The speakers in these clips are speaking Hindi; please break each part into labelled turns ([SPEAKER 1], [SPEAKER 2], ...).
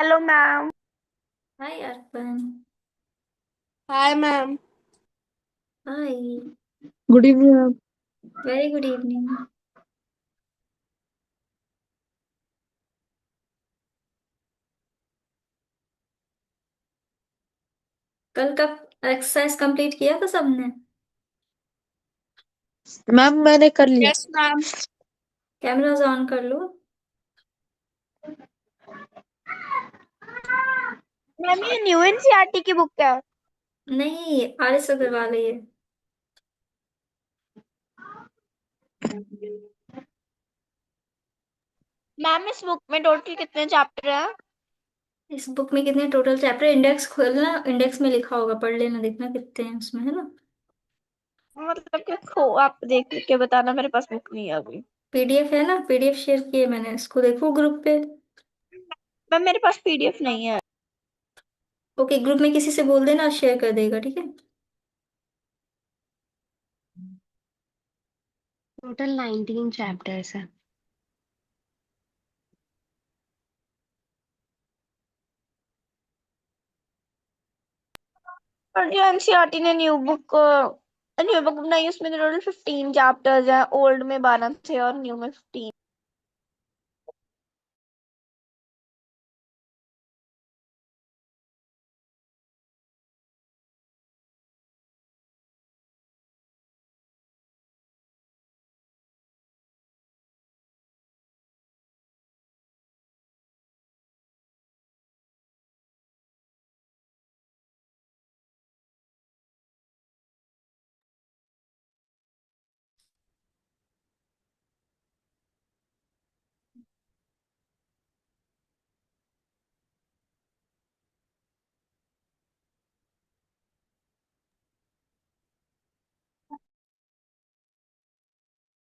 [SPEAKER 1] Hello ma'am.
[SPEAKER 2] Hi Arpan.
[SPEAKER 1] Hi ma'am.
[SPEAKER 2] Hi.
[SPEAKER 1] Good evening ma'am.
[SPEAKER 2] Very good evening. कल का एक्सरसाइज कंप्लीट किया था सबने?
[SPEAKER 1] मैम मैंने कर लिया। Yes ma'am.
[SPEAKER 2] कैमरास ऑन कर लो।
[SPEAKER 1] मैम ये न्यू एनसीईआरटी की बुक है।
[SPEAKER 2] नहीं, आरएस अग्रवाल है ये।
[SPEAKER 1] मैम इस बुक में टोटल कितने चैप्टर हैं?
[SPEAKER 2] इस बुक में कितने टोटल चैप्टर? इंडेक्स खोलना, इंडेक्स में लिखा होगा, पढ़ लेना, देखना कितने हैं उसमें, है ना।
[SPEAKER 1] मतलब कि खो आप देख के बताना, मेरे पास बुक नहीं है अभी।
[SPEAKER 2] पीडीएफ है ना, पीडीएफ शेयर किए मैंने, इसको देखो ग्रुप पे।
[SPEAKER 1] मैम मेरे पास पीडीएफ नहीं है।
[SPEAKER 2] ओके, ग्रुप में किसी से बोल देना, शेयर कर देगा, ठीक है।
[SPEAKER 3] टोटल 19 चैप्टर्स है।
[SPEAKER 1] और जो एनसीईआरटी ने न्यू बुक बनाई उसमें टोटल 15 चैप्टर्स हैं। ओल्ड में 12 थे और न्यू में 15।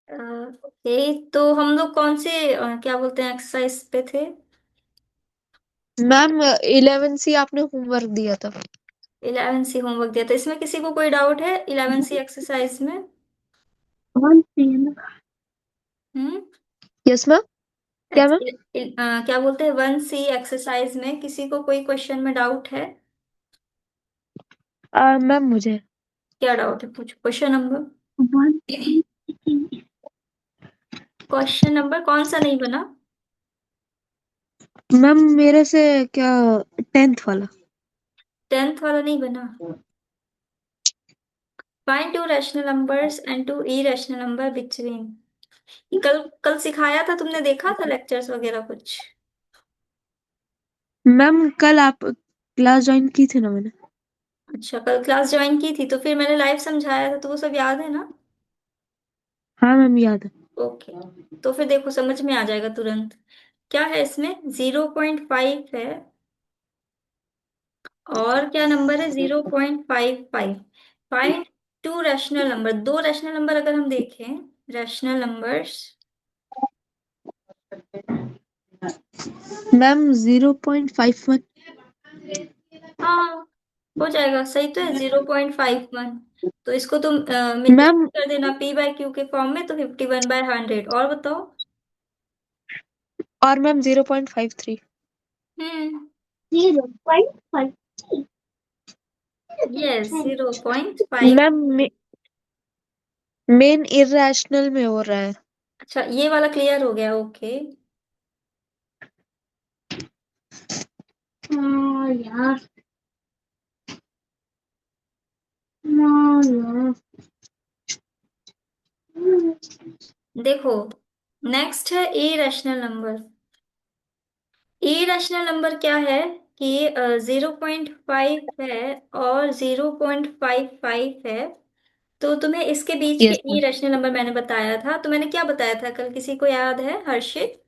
[SPEAKER 2] ओके, तो हम लोग कौन से क्या बोलते हैं, एक्सरसाइज पे थे?
[SPEAKER 1] मैम 11 सी आपने होमवर्क दिया था।
[SPEAKER 2] 11 सी होमवर्क दिया था, इसमें किसी को कोई डाउट है 11 सी एक्सरसाइज में?
[SPEAKER 1] कौन सी है ना?
[SPEAKER 2] हम्म।
[SPEAKER 1] Yes ma'am. क्या मैम?
[SPEAKER 2] क्या बोलते हैं, 1 सी एक्सरसाइज में किसी को कोई क्वेश्चन में डाउट है?
[SPEAKER 1] मैम मुझे
[SPEAKER 2] क्या डाउट है, पूछो question number.
[SPEAKER 1] One.
[SPEAKER 2] Question number कौन सा नहीं बना?
[SPEAKER 1] मैम मेरे से क्या 10th वाला।
[SPEAKER 2] 10th वाला नहीं बना? Find two rational numbers and two irrational number between. कल कल सिखाया था, तुमने देखा था लेक्चर्स वगैरह कुछ?
[SPEAKER 1] मैम कल आप क्लास ज्वाइन की थी ना मैंने।
[SPEAKER 2] अच्छा, कल क्लास ज्वाइन की थी तो फिर मैंने लाइव समझाया था, तो वो सब याद है ना?
[SPEAKER 1] हाँ मैम याद है।
[SPEAKER 2] ओके, तो फिर देखो समझ में आ जाएगा तुरंत। क्या है इसमें, 0.5 है, और क्या नंबर है, 0.55। फाइंड टू रैशनल नंबर, दो रैशनल नंबर अगर हम देखें, रैशनल नंबर्स।
[SPEAKER 1] मैम 0.51।
[SPEAKER 2] हाँ, हो जाएगा, सही तो है, 0.51। तो इसको तुम मिनिमाइज
[SPEAKER 1] मैम
[SPEAKER 2] कर देना पी बाय क्यू के फॉर्म में, तो 51/100। और बताओ।
[SPEAKER 1] और मैम 0.53।
[SPEAKER 2] हम्म।
[SPEAKER 1] 0.5।
[SPEAKER 2] यस, 0.5।
[SPEAKER 1] मैम मेन इरेशनल में हो रहा है।
[SPEAKER 2] अच्छा, ये वाला क्लियर हो गया, ओके।
[SPEAKER 1] हाँ यार। हाँ यार।
[SPEAKER 2] देखो, नेक्स्ट है इरेशनल नंबर। इरेशनल नंबर क्या है कि 0.5 है और 0.55 है। तो तुम्हें इसके बीच के
[SPEAKER 1] यस मैम।
[SPEAKER 2] इरेशनल नंबर मैंने बताया था, तो मैंने क्या बताया था कल, किसी को याद है, हर्षित?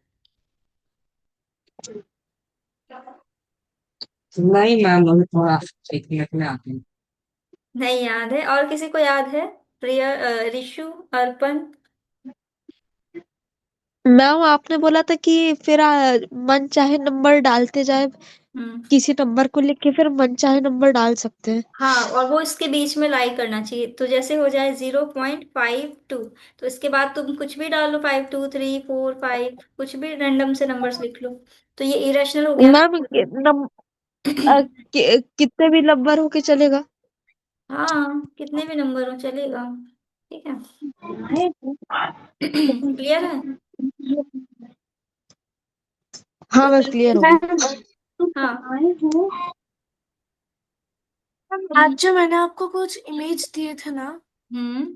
[SPEAKER 4] नहीं मैम, अभी थोड़ा सीखने में आती हूँ।
[SPEAKER 2] नहीं याद है, और किसी को याद है? प्रिया, रिशु, अर्पण?
[SPEAKER 1] मैम आपने बोला था कि फिर मन चाहे नंबर डालते जाए।
[SPEAKER 5] किसी नंबर को लिख के फिर मनचाहे नंबर डाल सकते हैं।
[SPEAKER 2] हाँ, और वो इसके बीच में लाई करना चाहिए, तो जैसे हो जाए 0.52, तो इसके बाद तुम कुछ भी डाल लो, 5 2 3 4 5, कुछ भी रैंडम से नंबर्स लिख लो, तो ये इरेशनल हो गया ना।
[SPEAKER 5] मैम कितने भी नंबर होके चलेगा?
[SPEAKER 2] हाँ, कितने भी नंबर हो चलेगा। ठीक है। क्लियर है।
[SPEAKER 5] हाँ
[SPEAKER 2] तो
[SPEAKER 5] मैं
[SPEAKER 2] चल,
[SPEAKER 5] क्लियर हो गई।
[SPEAKER 2] हाँ।
[SPEAKER 6] आज जो मैंने आपको कुछ इमेज दिए थे ना,
[SPEAKER 2] हम्म।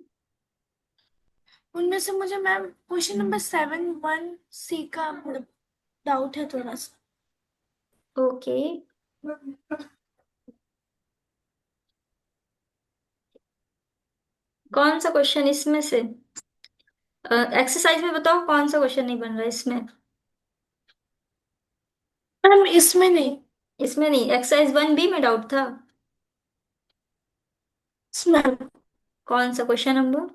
[SPEAKER 6] उनमें से मुझे मैम क्वेश्चन नंबर 7 1 C का डाउट है थोड़ा सा।
[SPEAKER 2] ओके, कौन सा क्वेश्चन इसमें से? एक्सरसाइज में बताओ कौन सा क्वेश्चन नहीं बन रहा है इसमें।
[SPEAKER 6] मैम इसमें नहीं,
[SPEAKER 2] इसमें नहीं, एक्सरसाइज 1B में डाउट था।
[SPEAKER 6] इसमें
[SPEAKER 2] कौन सा क्वेश्चन नंबर?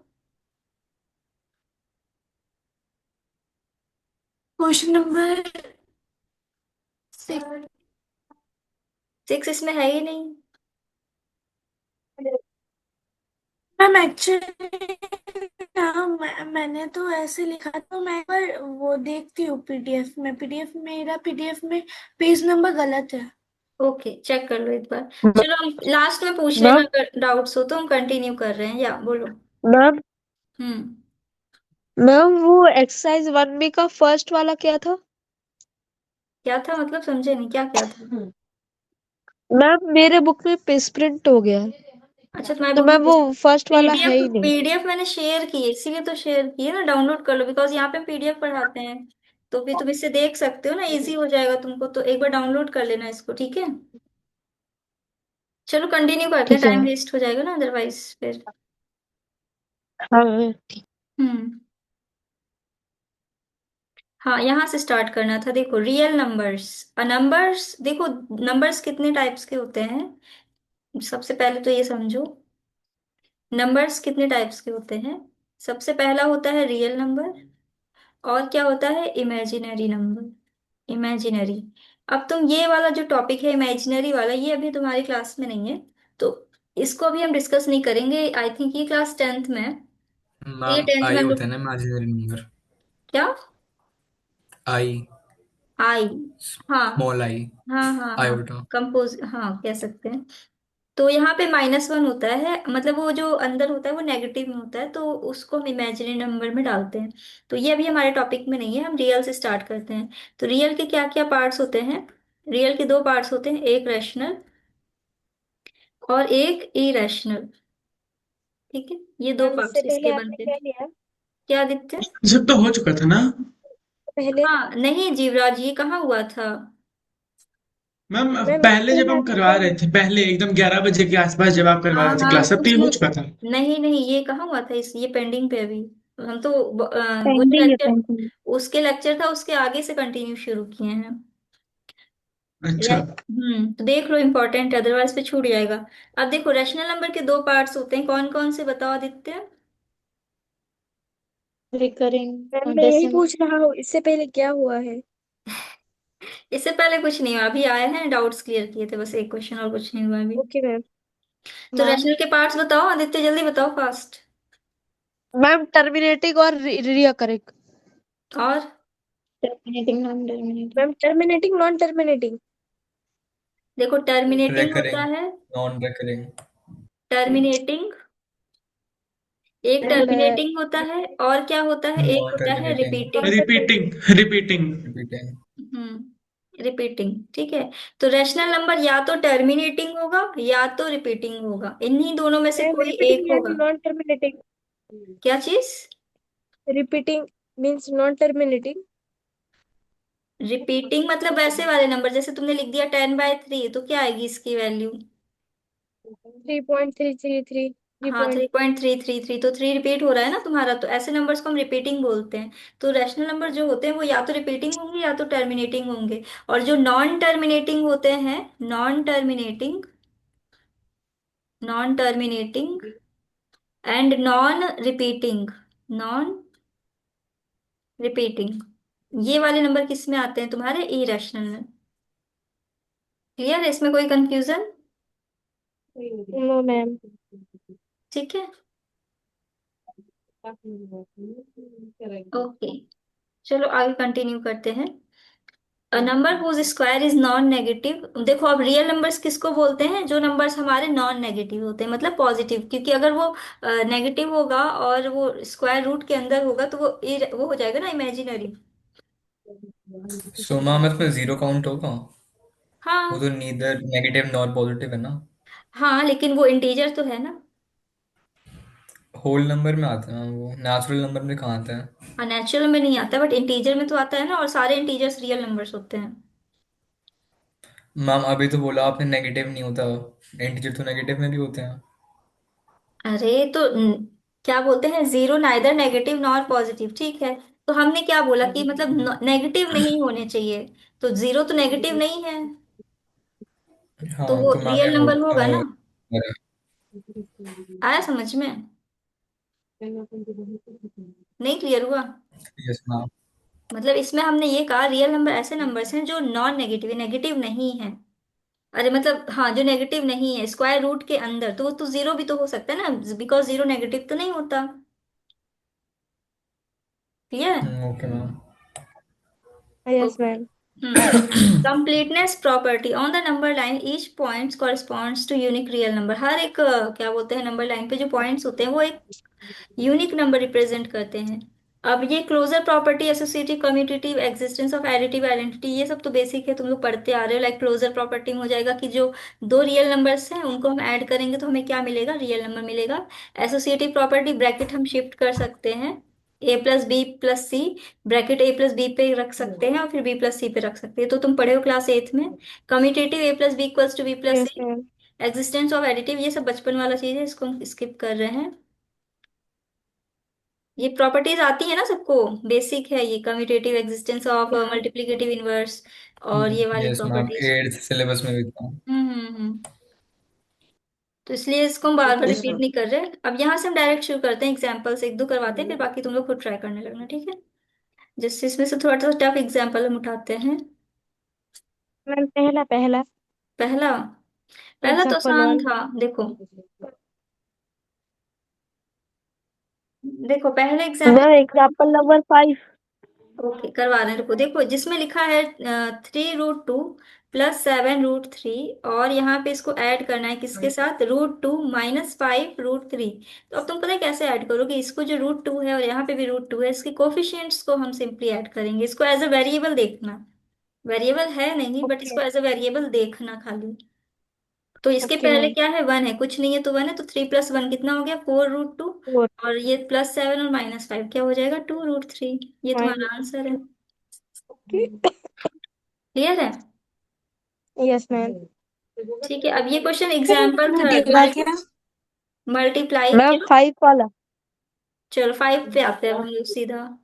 [SPEAKER 6] Question number 6।
[SPEAKER 2] 6 इसमें है ही नहीं।
[SPEAKER 6] मैम एक्चुअली मैंने तो ऐसे लिखा, तो मैं एक बार वो देखती हूँ पीडीएफ में, मेरा पीडीएफ में पेज नंबर गलत है।
[SPEAKER 2] ओके, चेक कर लो एक बार। चलो हम लास्ट में पूछ लेना,
[SPEAKER 5] मैम
[SPEAKER 2] अगर डाउट्स हो तो हम कंटिन्यू कर रहे हैं, या बोलो।
[SPEAKER 5] मैम
[SPEAKER 2] हम्म।
[SPEAKER 5] मैम वो एक्सरसाइज 1B का फर्स्ट वाला क्या था?
[SPEAKER 2] क्या था मतलब, समझे नहीं, क्या क्या था?
[SPEAKER 5] मैम मेरे बुक में मिसप्रिंट हो गया है,
[SPEAKER 2] अच्छा, तुम्हारे
[SPEAKER 5] तो
[SPEAKER 2] बुक
[SPEAKER 5] मैम
[SPEAKER 2] में
[SPEAKER 5] वो फर्स्ट वाला है
[SPEAKER 2] पीडीएफ
[SPEAKER 5] ही नहीं।
[SPEAKER 2] पीडीएफ मैंने शेयर की है, इसीलिए तो शेयर की है ना, डाउनलोड कर लो, बिकॉज यहाँ पे पीडीएफ पढ़ाते हैं, तो फिर तुम इससे देख सकते हो ना, इजी हो जाएगा तुमको, तो एक बार डाउनलोड कर लेना इसको, ठीक है। चलो कंटिन्यू करते हैं,
[SPEAKER 5] ठीक है
[SPEAKER 2] टाइम
[SPEAKER 5] मैम।
[SPEAKER 2] वेस्ट हो जाएगा ना अदरवाइज फिर।
[SPEAKER 5] हाँ मैम, ठीक।
[SPEAKER 2] हम्म। हाँ, यहाँ से स्टार्ट करना था। देखो, रियल नंबर्स, नंबर्स देखो, नंबर्स कितने टाइप्स के होते हैं, सबसे पहले तो ये समझो, नंबर्स कितने टाइप्स के होते हैं। सबसे पहला होता है रियल नंबर, और क्या होता है, इमेजिनरी नंबर, इमेजिनरी। अब तुम ये वाला जो टॉपिक है इमेजिनरी वाला, ये अभी तुम्हारी क्लास में नहीं है, तो इसको अभी हम डिस्कस नहीं करेंगे, आई थिंक ये क्लास 10th में है, तो ये
[SPEAKER 4] मैम
[SPEAKER 2] 10th में
[SPEAKER 4] आई
[SPEAKER 2] हम
[SPEAKER 4] होता
[SPEAKER 2] लोग।
[SPEAKER 4] है ना इमेजिनरी नंबर।
[SPEAKER 2] क्या?
[SPEAKER 4] आई,
[SPEAKER 2] आई। हाँ,
[SPEAKER 4] स्मॉल आई,
[SPEAKER 2] हाँ, हाँ, हाँ,
[SPEAKER 4] आयोटा।
[SPEAKER 2] कंपोज, हाँ कह सकते हैं। तो यहाँ पे -1 होता है, मतलब वो जो अंदर होता है वो नेगेटिव में होता है, तो उसको हम इमेजिनरी नंबर में डालते हैं। तो ये अभी हमारे टॉपिक में नहीं है, हम रियल से स्टार्ट करते हैं। तो रियल के क्या क्या पार्ट्स होते हैं? रियल के दो पार्ट्स होते हैं, एक रैशनल और एक इरेशनल। ठीक है, ये दो
[SPEAKER 1] मैम इससे
[SPEAKER 2] पार्ट्स
[SPEAKER 1] पहले
[SPEAKER 2] इसके
[SPEAKER 1] आपने
[SPEAKER 2] बनते
[SPEAKER 1] क्या
[SPEAKER 2] हैं।
[SPEAKER 1] लिया?
[SPEAKER 2] क्या दिखते?
[SPEAKER 7] सब तो हो चुका था ना।
[SPEAKER 1] पहले
[SPEAKER 2] हाँ नहीं जीवराज, ये कहाँ हुआ था?
[SPEAKER 7] मैम
[SPEAKER 1] मैम
[SPEAKER 7] पहले
[SPEAKER 1] इससे
[SPEAKER 7] जब
[SPEAKER 1] पहले
[SPEAKER 7] हम
[SPEAKER 1] आपने
[SPEAKER 7] करवा
[SPEAKER 1] क्या
[SPEAKER 7] रहे
[SPEAKER 1] लिया?
[SPEAKER 7] थे, पहले एकदम 11 बजे के आसपास जब आप करवा
[SPEAKER 2] हाँ,
[SPEAKER 7] रहे थे
[SPEAKER 2] हाँ,
[SPEAKER 7] क्लास, सब तो ये
[SPEAKER 2] उसमें
[SPEAKER 7] हो चुका था।
[SPEAKER 2] नहीं नहीं, ये कहाँ हुआ था, इस ये पेंडिंग पे अभी। हम तो वो जो
[SPEAKER 1] पेंडिंग है,
[SPEAKER 2] लेक्चर,
[SPEAKER 1] पेंडिंग।
[SPEAKER 2] उसके लेक्चर था उसके आगे से कंटिन्यू शुरू किए हैं।
[SPEAKER 7] अच्छा।
[SPEAKER 2] तो देख लो, इंपॉर्टेंट है, अदरवाइज पे छूट जाएगा। अब देखो, रैशनल नंबर के दो पार्ट्स होते हैं, कौन कौन से बताओ आदित्य?
[SPEAKER 1] मैम
[SPEAKER 5] रिकरिंग
[SPEAKER 1] मैं यही
[SPEAKER 5] डेसिमल।
[SPEAKER 1] पूछ रहा हूँ, इससे पहले क्या हुआ है?
[SPEAKER 2] इससे पहले कुछ नहीं हुआ, अभी आए हैं, डाउट्स क्लियर किए थे, बस एक क्वेश्चन, और कुछ नहीं हुआ अभी।
[SPEAKER 1] Okay ma'am.
[SPEAKER 2] तो
[SPEAKER 5] मैम
[SPEAKER 2] रैशनल के पार्ट्स बताओ आदित्य, जल्दी बताओ, फास्ट।
[SPEAKER 5] मैम टर्मिनेटिंग और रिकरिंग।
[SPEAKER 2] और
[SPEAKER 1] terminating, non terminating. Ma'am terminating, non terminating.
[SPEAKER 2] देखो, टर्मिनेटिंग होता
[SPEAKER 4] रेकरिंग,
[SPEAKER 2] है,
[SPEAKER 4] नॉन रेकरिंग।
[SPEAKER 2] टर्मिनेटिंग, एक
[SPEAKER 1] एंड
[SPEAKER 2] टर्मिनेटिंग होता है, और क्या होता है, एक
[SPEAKER 4] नॉन
[SPEAKER 2] होता है
[SPEAKER 4] terminating.
[SPEAKER 2] Repeating.
[SPEAKER 1] Non terminating.
[SPEAKER 7] Repeating, repeating.
[SPEAKER 4] Repeating.
[SPEAKER 2] Repeating, ठीक है। तो रैशनल नंबर या तो टर्मिनेटिंग होगा या तो रिपीटिंग होगा, इन्हीं दोनों में से
[SPEAKER 1] मैम
[SPEAKER 2] कोई एक
[SPEAKER 1] रिपीटिंग यानी
[SPEAKER 2] होगा।
[SPEAKER 1] Non terminating?
[SPEAKER 2] क्या चीज?
[SPEAKER 1] Repeating means non terminating.
[SPEAKER 2] Repeating मतलब वैसे वाले नंबर, जैसे तुमने लिख दिया 10/3, तो क्या आएगी इसकी वैल्यू?
[SPEAKER 1] 3.333, थ्री
[SPEAKER 2] हाँ,
[SPEAKER 1] पॉइंट
[SPEAKER 2] 3.333, तो 3 रिपीट हो रहा है ना तुम्हारा, तो ऐसे नंबर्स को हम रिपीटिंग बोलते हैं। तो रैशनल नंबर जो होते हैं वो या तो रिपीटिंग होंगे या तो टर्मिनेटिंग होंगे, और जो नॉन टर्मिनेटिंग होते हैं, non terminating, non terminating and non repeating, non repeating, ये वाले नंबर किस में आते हैं तुम्हारे, इरेशनल में। क्लियर है? इसमें कोई कंफ्यूजन?
[SPEAKER 5] No ma'am.
[SPEAKER 2] ठीक है, ओके। चलो आगे कंटिन्यू करते हैं। A number whose square is non negative. देखो अब रियल नंबर्स किसको बोलते हैं? जो नंबर्स हमारे नॉन नेगेटिव होते हैं, मतलब पॉजिटिव। क्योंकि अगर वो नेगेटिव होगा और वो स्क्वायर रूट के अंदर होगा तो वो हो जाएगा ना इमेजिनरी।
[SPEAKER 8] सो मैम इसमें जीरो काउंट होगा? वो
[SPEAKER 2] हाँ।
[SPEAKER 8] तो नीदर नेगेटिव नॉर पॉजिटिव है ना।
[SPEAKER 2] हाँ लेकिन वो इंटीजर तो है ना।
[SPEAKER 8] होल नंबर में आते हैं वो, नेचुरल नंबर में कहाँ आता है?
[SPEAKER 2] हाँ नेचुरल में नहीं आता बट इंटीजर में तो आता है ना, और सारे इंटीजर्स रियल नंबर्स होते हैं।
[SPEAKER 8] मैम अभी तो बोला आपने नेगेटिव नहीं होता, इंटीजर तो नेगेटिव में भी होते हैं।
[SPEAKER 2] अरे तो क्या बोलते हैं, zero neither negative nor positive, ठीक है। तो हमने क्या बोला कि मतलब नेगेटिव नहीं होने चाहिए। तो जीरो तो नेगेटिव नहीं है, तो
[SPEAKER 8] हाँ
[SPEAKER 2] वो
[SPEAKER 8] तो मैम ये
[SPEAKER 2] रियल
[SPEAKER 8] हो
[SPEAKER 2] नंबर होगा ना। आया समझ में? नहीं क्लियर हुआ?
[SPEAKER 8] Yes ma'am.
[SPEAKER 2] मतलब इसमें हमने ये कहा रियल नंबर ऐसे नंबर्स हैं जो नॉन नेगेटिव, नेगेटिव नहीं है। अरे मतलब हाँ, जो नेगेटिव नहीं है स्क्वायर रूट के अंदर, तो वो तो जीरो भी तो हो सकता है ना, बिकॉज जीरो नेगेटिव तो नहीं होता। Clear?
[SPEAKER 8] Okay ma'am.
[SPEAKER 5] Yes ma'am.
[SPEAKER 2] Hmm. Completeness property on the number line each points corresponds to unique real number. हर एक क्या बोलते हैं, नंबर लाइन पे जो पॉइंट्स होते हैं वो एक यूनिक नंबर रिप्रेजेंट करते हैं। अब ये closure property, associative, commutative, existence of additive identity, ये सब तो बेसिक है, तुम लोग पढ़ते आ रहे हो। लाइक क्लोजर प्रॉपर्टी में हो जाएगा कि जो दो रियल नंबर्स हैं उनको हम ऐड करेंगे तो हमें क्या मिलेगा, रियल नंबर मिलेगा। एसोसिएटिव प्रॉपर्टी, ब्रैकेट हम शिफ्ट कर सकते हैं, a+b+c, ब्रैकेट a+b पे रख सकते हैं और फिर b+c पे रख सकते हैं, तो तुम पढ़े हो क्लास 8th में। Commutative, a+b=b+c।
[SPEAKER 5] Yes ma'am.
[SPEAKER 2] Existence of additive, ये सब बचपन वाला चीज है, इसको हम स्किप कर रहे हैं। ये प्रॉपर्टीज आती है ना सबको, बेसिक है ये, commutative, existence of, multiplicative inverse, और ये वाली
[SPEAKER 8] yes ma'am,
[SPEAKER 2] properties.
[SPEAKER 8] 8th syllabus में भी था।
[SPEAKER 2] तो इसलिए इसको हम बार बार रिपीट नहीं कर रहे। अब यहाँ से हम डायरेक्ट शुरू करते हैं, एग्जाम्पल्स एक दो करवाते हैं, फिर बाकी तुम लोग खुद ट्राई करने लगना, ठीक है। जिससे इसमें से थोड़ा सा टफ एग्जाम्पल हम उठाते हैं।
[SPEAKER 5] मैम पहला पहला
[SPEAKER 2] पहला, पहला तो
[SPEAKER 5] एग्जाम्पल
[SPEAKER 2] आसान
[SPEAKER 5] वन।
[SPEAKER 2] था। देखो, देखो पहले example.
[SPEAKER 5] Ma'am example number 5।
[SPEAKER 2] Okay करवा रहे हैं, रुको। देखो जिसमें लिखा है 3√2 + 7√3, और यहाँ पे इसको ऐड करना है किसके साथ, √2 - 5√3। तो अब तुम पता है कैसे ऐड करोगे इसको, जो √2 है और यहाँ पे भी √2 है, इसके कोफिशिएंट्स को हम सिंपली ऐड करेंगे। इसको एज अ वेरिएबल देखना, वेरिएबल है नहीं बट
[SPEAKER 5] ओके
[SPEAKER 2] इसको एज अ वेरिएबल देखना खाली। तो इसके
[SPEAKER 5] ओके
[SPEAKER 2] पहले
[SPEAKER 5] मैम।
[SPEAKER 2] क्या है, 1 है, कुछ नहीं है तो 1 है, तो 3+1 कितना हो गया, 4√2।
[SPEAKER 5] फोर
[SPEAKER 2] और ये +7 और -5 क्या हो जाएगा, 2√3। ये तुम्हारा
[SPEAKER 5] माइनस।
[SPEAKER 2] आंसर है। क्लियर है?
[SPEAKER 5] Yes ma'am.
[SPEAKER 2] ठीक है, अब ये क्वेश्चन
[SPEAKER 6] फिर
[SPEAKER 2] एग्जाम्पल
[SPEAKER 6] मैंने
[SPEAKER 2] थर्ड,
[SPEAKER 6] दिया क्या?
[SPEAKER 2] मल्टीप्लाई
[SPEAKER 5] मैम
[SPEAKER 2] क्या।
[SPEAKER 5] 5 वाला।
[SPEAKER 2] चलो 5 पे आते हैं हम लोग सीधा।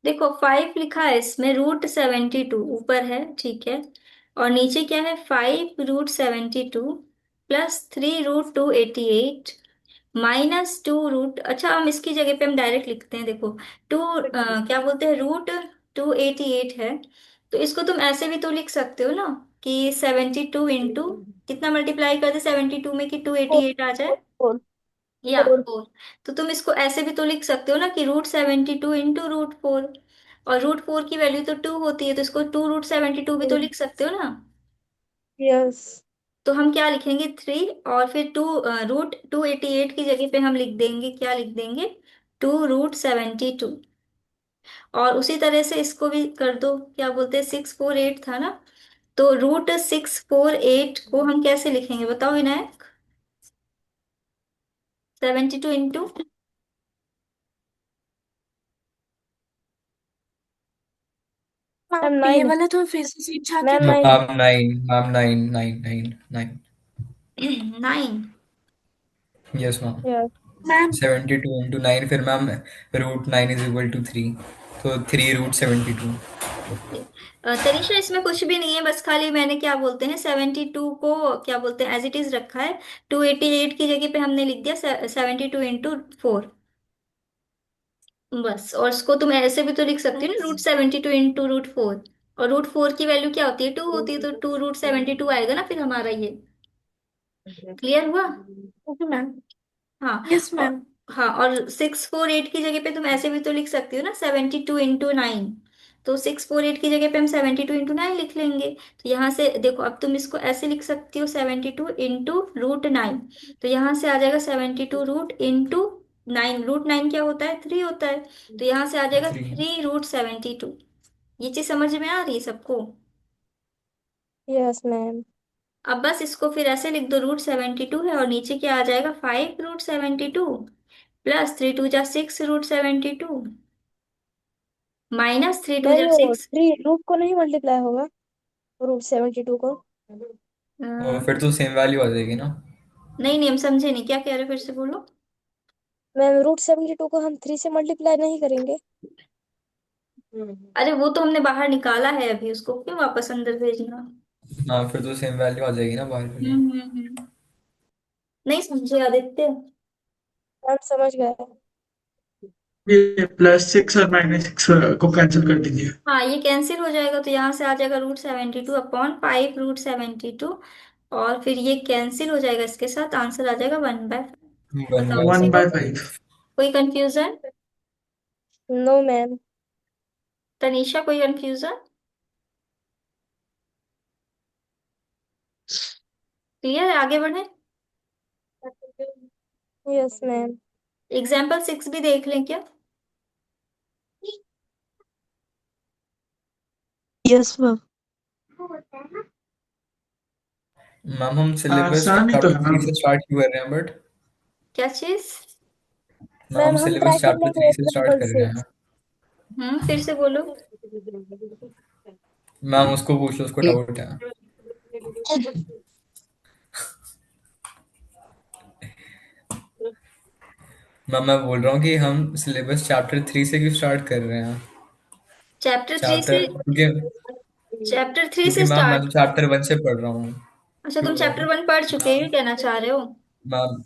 [SPEAKER 2] देखो 5 लिखा है इसमें, √72 ऊपर है, ठीक है। और नीचे क्या है, 5√72 +3√288 -2 अच्छा हम इसकी जगह पे हम डायरेक्ट लिखते हैं। देखो टू क्या बोलते हैं, √288 है, तो इसको तुम ऐसे भी तो लिख सकते हो ना कि 72 इंटू कितना मल्टीप्लाई कर दे 72 में कि 288 आ जाए,
[SPEAKER 5] फोर
[SPEAKER 2] या 4। तो तुम इसको ऐसे भी तो लिख सकते हो ना कि √72 इंटू √4, और √4 की वैल्यू तो 2 होती है, तो इसको 2√72 भी तो लिख सकते हो ना।
[SPEAKER 5] यस।
[SPEAKER 2] तो हम क्या लिखेंगे, 3, और फिर √288 की जगह पे हम लिख देंगे, क्या लिख देंगे, 2√72। और उसी तरह से इसको भी कर दो, क्या बोलते हैं, 648 था ना, तो √648 को हम कैसे लिखेंगे बताओ विनायक, 72 इंटू,
[SPEAKER 5] मैम
[SPEAKER 6] आप ये
[SPEAKER 5] 9।
[SPEAKER 6] वाला तो फिर से समझा के
[SPEAKER 5] मैम
[SPEAKER 6] दो।
[SPEAKER 5] 9।
[SPEAKER 8] Ma'am 9, ma'am 9, 9, 9, 9।
[SPEAKER 2] 9।
[SPEAKER 8] Yes ma'am.
[SPEAKER 5] Yes.
[SPEAKER 6] Ma'am
[SPEAKER 8] 72 into 9, फिर मैम √9 = 3, तो 3√72।
[SPEAKER 2] ओके। तनिषा इसमें कुछ भी नहीं है, बस खाली मैंने क्या बोलते हैं 72 को क्या बोलते हैं एज इट इज रखा है, 288 की जगह पे हमने लिख दिया 72 इंटू 4। बस, और इसको तुम ऐसे भी तो लिख सकती हो ना, √72 इंटू √4। और √4 की वैल्यू क्या होती है, 2 होती है, तो 2√72 आएगा ना फिर हमारा ये। क्लियर हुआ?
[SPEAKER 6] Okay ma'am.
[SPEAKER 2] हाँ।
[SPEAKER 6] यस
[SPEAKER 2] और
[SPEAKER 6] मैम।
[SPEAKER 2] हाँ, और 648 की जगह पे तुम ऐसे भी तो लिख सकती हो ना, 72 इंटू 9। तो 648 की जगह पे हम 72 इंटू 9 लिख लेंगे। तो यहाँ से देखो, अब तुम इसको ऐसे लिख सकती हो, 72 इंटू √9। तो यहाँ से आ जाएगा 72 रूट इंटू 9। √9 क्या होता है, 3 होता है। तो यहाँ से आ जाएगा
[SPEAKER 8] 3।
[SPEAKER 2] 3√72। ये चीज समझ में आ रही है सबको?
[SPEAKER 5] Yes ma'am.
[SPEAKER 2] अब बस इसको फिर ऐसे लिख दो, √72 है और नीचे क्या आ जाएगा, 5√72 प्लस 3 2 जा 6 √72 माइनस 3 2
[SPEAKER 5] नहीं,
[SPEAKER 2] जा
[SPEAKER 5] वो
[SPEAKER 2] 6।
[SPEAKER 5] 3 रूट को नहीं मल्टीप्लाई होगा, √72 को।
[SPEAKER 8] और फिर तो सेम वैल्यू आ जाएगी ना।
[SPEAKER 2] नहीं नहीं, हम समझे नहीं, क्या कह रहे हो, फिर से बोलो।
[SPEAKER 5] मैम √72 को हम 3 से मल्टीप्लाई नहीं करेंगे।
[SPEAKER 2] अरे वो तो हमने बाहर निकाला है अभी, उसको क्यों वापस अंदर भेजना।
[SPEAKER 8] हाँ, फिर तो सेम वैल्यू आ जाएगी ना बाहर के लिए।
[SPEAKER 2] नहीं समझे आदित्य?
[SPEAKER 5] मैम समझ गए।
[SPEAKER 7] ये +6 और -6 को कैंसिल कर दीजिए।
[SPEAKER 2] हाँ, ये कैंसिल हो जाएगा, तो यहाँ से आ जाएगा √72 अपॉन 5 √72। और फिर ये कैंसिल हो जाएगा इसके साथ, आंसर आ जाएगा 1/5।
[SPEAKER 8] वन
[SPEAKER 2] बताओ
[SPEAKER 8] बाय
[SPEAKER 2] किसी
[SPEAKER 7] वन
[SPEAKER 2] को
[SPEAKER 7] बाय
[SPEAKER 2] कोई
[SPEAKER 7] फाइव
[SPEAKER 2] कोई कंफ्यूजन?
[SPEAKER 5] No ma'am.
[SPEAKER 2] तनीषा, कोई कंफ्यूजन? क्लियर है, आगे बढ़े।
[SPEAKER 5] Yes ma'am.
[SPEAKER 2] एग्जाम्पल 6 भी देख लें क्या?
[SPEAKER 5] Yes ma'am.
[SPEAKER 8] मैम हम सिलेबस
[SPEAKER 7] आसान ही तो
[SPEAKER 8] चैप्टर
[SPEAKER 7] है
[SPEAKER 8] 3
[SPEAKER 7] मैम।
[SPEAKER 8] से स्टार्ट क्यों कर रहे हैं बट।
[SPEAKER 2] क्या चीज?
[SPEAKER 8] मैम हम
[SPEAKER 5] मैम हम ट्राई
[SPEAKER 8] सिलेबस
[SPEAKER 5] कर
[SPEAKER 8] चैप्टर
[SPEAKER 5] लेंगे
[SPEAKER 8] 3 से स्टार्ट
[SPEAKER 5] एग्जाम्पल
[SPEAKER 8] कर रहे
[SPEAKER 5] 6।
[SPEAKER 8] हैं।
[SPEAKER 2] फिर से बोलो।
[SPEAKER 8] मैम उसको पूछ लो, उसको डाउट है। मैम मैं बोल रहा हूँ कि हम सिलेबस चैप्टर 3 से क्यों स्टार्ट कर रहे हैं।
[SPEAKER 2] चैप्टर 3 से?
[SPEAKER 8] चैप्टर क्योंकि
[SPEAKER 2] चैप्टर 3
[SPEAKER 8] क्योंकि
[SPEAKER 2] से
[SPEAKER 8] मैम मैं तो
[SPEAKER 2] स्टार्ट?
[SPEAKER 8] चैप्टर 1 से पढ़ रहा हूँ।
[SPEAKER 2] अच्छा, तुम
[SPEAKER 8] क्यों
[SPEAKER 2] चैप्टर 1 पढ़ चुके हो, ये
[SPEAKER 8] मैम।
[SPEAKER 2] कहना चाह रहे हो?
[SPEAKER 8] मैम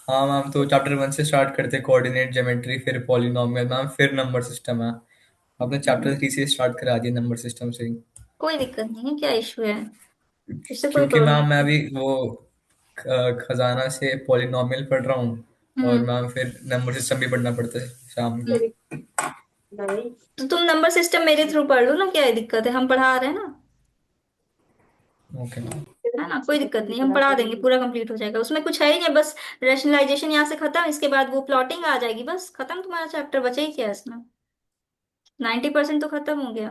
[SPEAKER 8] हाँ मैम, तो चैप्टर 1 से स्टार्ट करते, कोऑर्डिनेट ज्योमेट्री, फिर पॉलिनोमियल मैम, फिर नंबर सिस्टम है। आपने चैप्टर 3 से स्टार्ट करा दिया नंबर सिस्टम से ही।
[SPEAKER 2] कोई दिक्कत नहीं है, क्या इशू है, इससे कोई
[SPEAKER 8] क्योंकि
[SPEAKER 2] प्रॉब्लम
[SPEAKER 8] मैम मैं
[SPEAKER 2] नहीं।
[SPEAKER 8] अभी वो खजाना से पॉलिनोमियल पढ़ रहा हूँ। और
[SPEAKER 2] हम्म
[SPEAKER 8] मैम फिर नंबर सिस्टम भी पढ़ना पड़ता है शाम को।
[SPEAKER 2] हम्म। तो तुम नंबर सिस्टम मेरे थ्रू पढ़ लो ना, क्या दिक्कत है, हम पढ़ा रहे हैं ना।
[SPEAKER 8] Okay ma'am.
[SPEAKER 2] है ना, कोई दिक्कत नहीं, हम पढ़ा देंगे, पूरा कंप्लीट हो जाएगा, उसमें कुछ है ही नहीं, बस रैशनलाइजेशन यहाँ से खत्म, इसके बाद वो प्लॉटिंग आ जाएगी, बस खत्म तुम्हारा चैप्टर, बचा ही क्या है इसमें, 90% तो खत्म हो गया।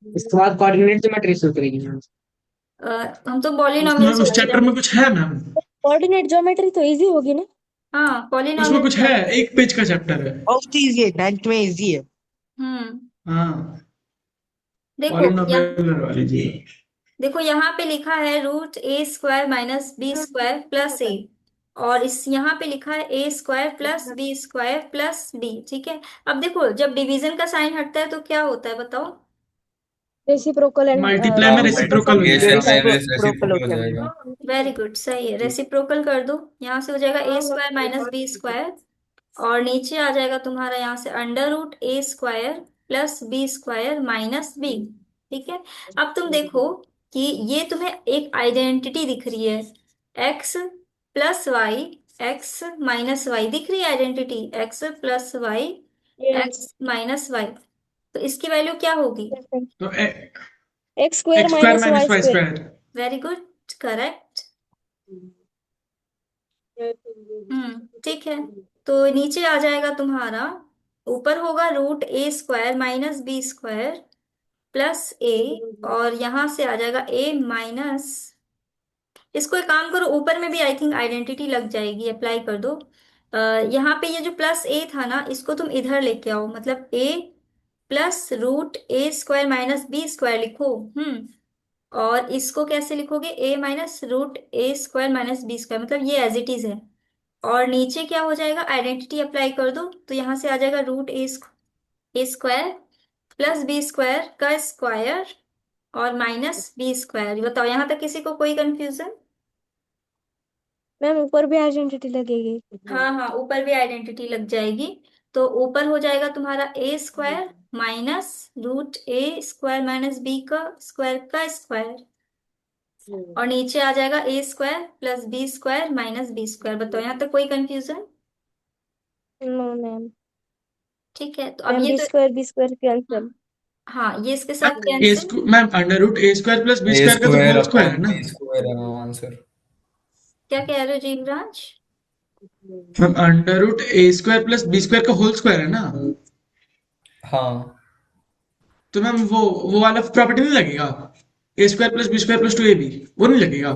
[SPEAKER 4] इसके बाद कोऑर्डिनेट ज्योमेट्री शुरू करेंगे मैम।
[SPEAKER 2] हम तो
[SPEAKER 7] उसमें
[SPEAKER 2] पॉलिनॉमियल
[SPEAKER 7] उस
[SPEAKER 2] सोच रहे
[SPEAKER 7] चैप्टर
[SPEAKER 2] हैं।
[SPEAKER 7] में कुछ है मैम?
[SPEAKER 5] कोऑर्डिनेट ज्योमेट्री तो इजी होगी ना।
[SPEAKER 2] हाँ,
[SPEAKER 7] उसमें
[SPEAKER 2] पॉलिनॉमियल
[SPEAKER 7] कुछ है,
[SPEAKER 2] ज्योमेट्री।
[SPEAKER 7] 1 पेज का चैप्टर है।
[SPEAKER 4] बहुत इजी है, 10th में इजी है।
[SPEAKER 2] हम्म।
[SPEAKER 7] हाँ,
[SPEAKER 2] देखो यहाँ,
[SPEAKER 7] पॉलिनोमियल करवा लीजिए।
[SPEAKER 2] देखो यहाँ पे लिखा है √a² - b² + a। और इस यहाँ पे लिखा है a² + b² + d, ठीक है। अब देखो, जब डिवीजन का साइन हटता है तो क्या होता है, बताओ।
[SPEAKER 5] रेसिप्रोकल एंड
[SPEAKER 7] मल्टीप्लाई में
[SPEAKER 8] मैम
[SPEAKER 5] मल्टीपल
[SPEAKER 7] रेसिप्रोकल
[SPEAKER 5] साइन
[SPEAKER 7] हो
[SPEAKER 5] होता
[SPEAKER 8] मल्टीप्लिकेशन
[SPEAKER 7] जाएगा।
[SPEAKER 8] में
[SPEAKER 4] रेसिप्रोकल हो
[SPEAKER 8] रेसिप्रोकल हो
[SPEAKER 4] गया
[SPEAKER 8] जाएगा।
[SPEAKER 4] मैम।
[SPEAKER 2] वेरी गुड, सही है, रेसिप्रोकल कर दो। यहाँ से हो जाएगा a² - b²। और नीचे आ जाएगा तुम्हारा यहाँ से √a² + b² - b। ठीक है। अब तुम देखो कि ये तुम्हें एक आइडेंटिटी दिख रही है, x + y, x - y दिख रही है identity, x + y,
[SPEAKER 5] yes.
[SPEAKER 2] x - y। तो इसकी वैल्यू क्या होगी?
[SPEAKER 7] तो
[SPEAKER 5] x square
[SPEAKER 7] x square
[SPEAKER 5] minus
[SPEAKER 7] minus
[SPEAKER 5] y
[SPEAKER 7] y
[SPEAKER 5] square.
[SPEAKER 7] Square.
[SPEAKER 2] Very good, correct. ठीक है। तो नीचे आ जाएगा तुम्हारा, ऊपर होगा √a² - b² + a। और यहाँ से आ जाएगा a माइनस, इसको एक काम करो, ऊपर में भी आई थिंक आइडेंटिटी लग जाएगी, अप्लाई कर दो। यहाँ पे ये जो +a था ना, इसको तुम इधर लेके आओ, मतलब a + √a² - b² लिखो। और इसको कैसे लिखोगे, a - √a² - b², मतलब ये एज इट इज है। और नीचे क्या हो जाएगा, आइडेंटिटी अप्लाई कर दो, तो यहाँ से आ जाएगा √a² + b² का स्क्वायर और माइनस b²। बताओ, यहाँ तक किसी को कोई कंफ्यूजन?
[SPEAKER 5] मैम ऊपर भी आइडेंटिटी लगेगी।
[SPEAKER 2] हाँ हाँ, ऊपर भी आइडेंटिटी लग जाएगी। तो ऊपर हो जाएगा तुम्हारा A square minus root A square minus B का स्क्वायर और नीचे आ जाएगा A square plus B square minus B square. बताओ यहाँ तक कोई कंफ्यूजन?
[SPEAKER 5] No ma'am.
[SPEAKER 2] ठीक है, तो अब
[SPEAKER 5] मैम
[SPEAKER 2] ये तो
[SPEAKER 5] बी स्क्वायर कैंसिल।
[SPEAKER 2] हाँ, ये इसके साथ
[SPEAKER 7] ए
[SPEAKER 2] cancel.
[SPEAKER 7] Ma'am under root A square plus B
[SPEAKER 8] A
[SPEAKER 7] square का तो
[SPEAKER 8] स्क्वायर
[SPEAKER 7] होल स्क्वायर
[SPEAKER 8] अपॉन
[SPEAKER 7] है ना।
[SPEAKER 8] बी स्क्वायर है आंसर।
[SPEAKER 2] क्या कह रहे हो जी branch?
[SPEAKER 7] Ma'am under root A square plus B square का होल स्क्वायर है ना।
[SPEAKER 8] हाँ,
[SPEAKER 7] तो मैम वो वाला प्रॉपर्टी नहीं लगेगा, A square plus B square plus two A B, वो नहीं लगेगा।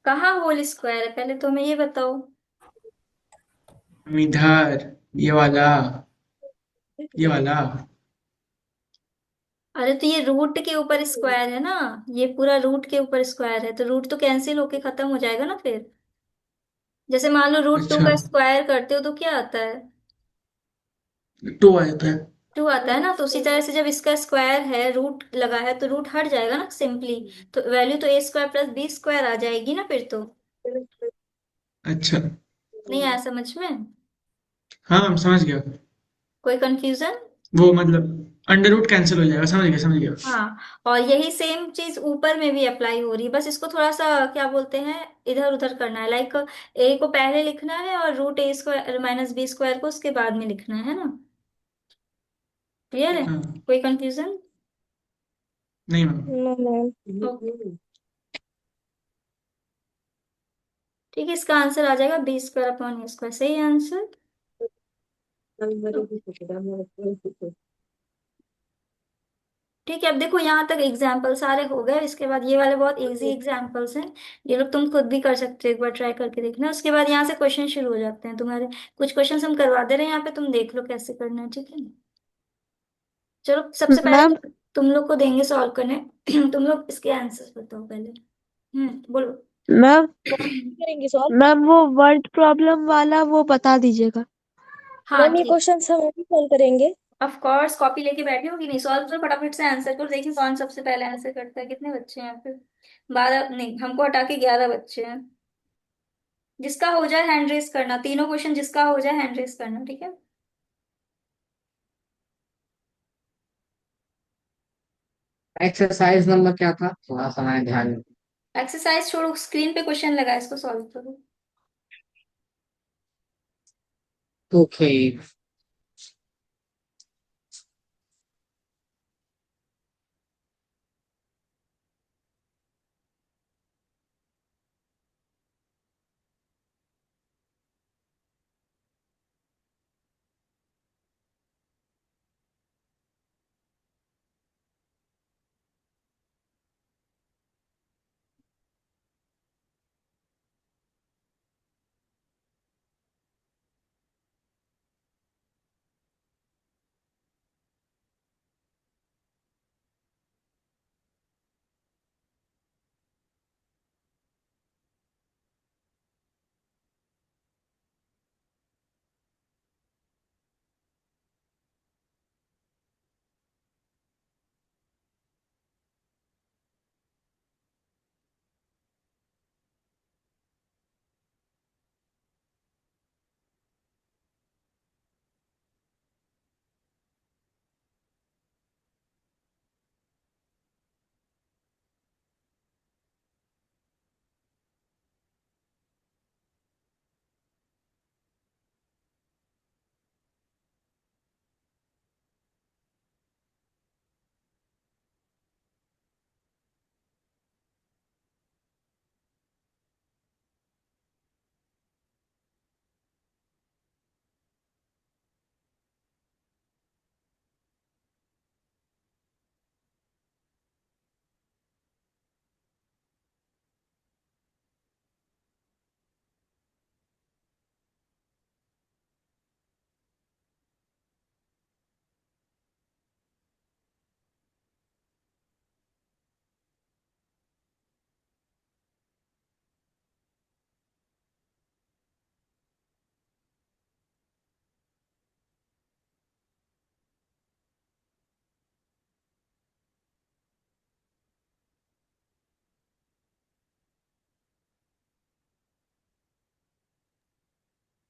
[SPEAKER 2] कहाँ होल स्क्वायर है पहले तो हमें ये बताओ।
[SPEAKER 7] मैम इधर, ये वाला, ये वाला।
[SPEAKER 2] अरे तो ये रूट के ऊपर स्क्वायर है ना, ये पूरा रूट के ऊपर स्क्वायर है तो रूट तो कैंसिल होके खत्म हो जाएगा ना फिर। जैसे मान लो रूट टू
[SPEAKER 7] अच्छा,
[SPEAKER 2] का स्क्वायर करते हो तो क्या आता है?
[SPEAKER 7] टू आ जाता है।
[SPEAKER 2] टू आता है ना। तो उसी तरह से जब इसका स्क्वायर है रूट लगा है तो रूट हट जाएगा ना सिंपली। तो वैल्यू तो ए स्क्वायर प्लस बी स्क्वायर आ जाएगी ना फिर तो।
[SPEAKER 7] अच्छा,
[SPEAKER 2] नहीं आया समझ में?
[SPEAKER 7] हाँ मैम समझ गया।
[SPEAKER 2] कोई कंफ्यूजन?
[SPEAKER 7] वो मतलब अंडर रूट कैंसिल हो जाएगा, समझ गया समझ गया।
[SPEAKER 2] हाँ, और यही सेम चीज ऊपर में भी अप्लाई हो रही है, बस इसको थोड़ा सा क्या बोलते हैं इधर उधर करना है। लाइक ए को पहले लिखना है और root A square minus B square को उसके बाद में लिखना है ना। क्लियर है?
[SPEAKER 7] हाँ,
[SPEAKER 2] कोई कंफ्यूजन?
[SPEAKER 7] नहीं मैम।
[SPEAKER 5] No ma'am.
[SPEAKER 2] ओके, ठीक है, इसका आंसर आ जाएगा बी स्क्वायर अपॉन ए स्क्वायर। सही आंसर। ठीक है, अब देखो यहाँ तक एग्जाम्पल सारे हो गए। इसके बाद ये वाले बहुत इजी एग्जाम्पल्स हैं, ये लोग तुम खुद भी कर सकते हो, एक बार ट्राई करके देखना। उसके बाद यहाँ से क्वेश्चन शुरू हो जाते हैं तुम्हारे। कुछ क्वेश्चंस हम करवा दे रहे हैं यहाँ पे, तुम देख लो कैसे करना है, ठीक है? चलो सबसे पहले
[SPEAKER 5] मैम
[SPEAKER 2] तुम लोग को देंगे सॉल्व करने। तुम लोग इसके आंसर्स बताओ पहले। बोलो।
[SPEAKER 5] मैम करेंगे सॉल्व। मैम वो वर्ड प्रॉब्लम वाला वो बता दीजिएगा।
[SPEAKER 2] हाँ
[SPEAKER 5] मैम ये
[SPEAKER 2] ठीक।
[SPEAKER 5] क्वेश्चन हम अभी सॉल्व करेंगे।
[SPEAKER 2] ऑफ कोर्स कॉपी लेके बैठे होगी, नहीं सॉल्व करो फटाफट से आंसर करो। देखिए कौन सबसे पहले आंसर करता है। कितने बच्चे हैं यहाँ पे? 12 नहीं, हमको हटा के 11 बच्चे हैं। जिसका हो जाए हैंड रेस करना, तीनों क्वेश्चन जिसका हो जाए हैंड रेस करना, ठीक है?
[SPEAKER 4] एक्सरसाइज नंबर क्या था, थोड़ा सा मैं ध्यान।
[SPEAKER 2] एक्सरसाइज छोड़ो, स्क्रीन पे क्वेश्चन लगा है, इसको सॉल्व करो।
[SPEAKER 4] ओके।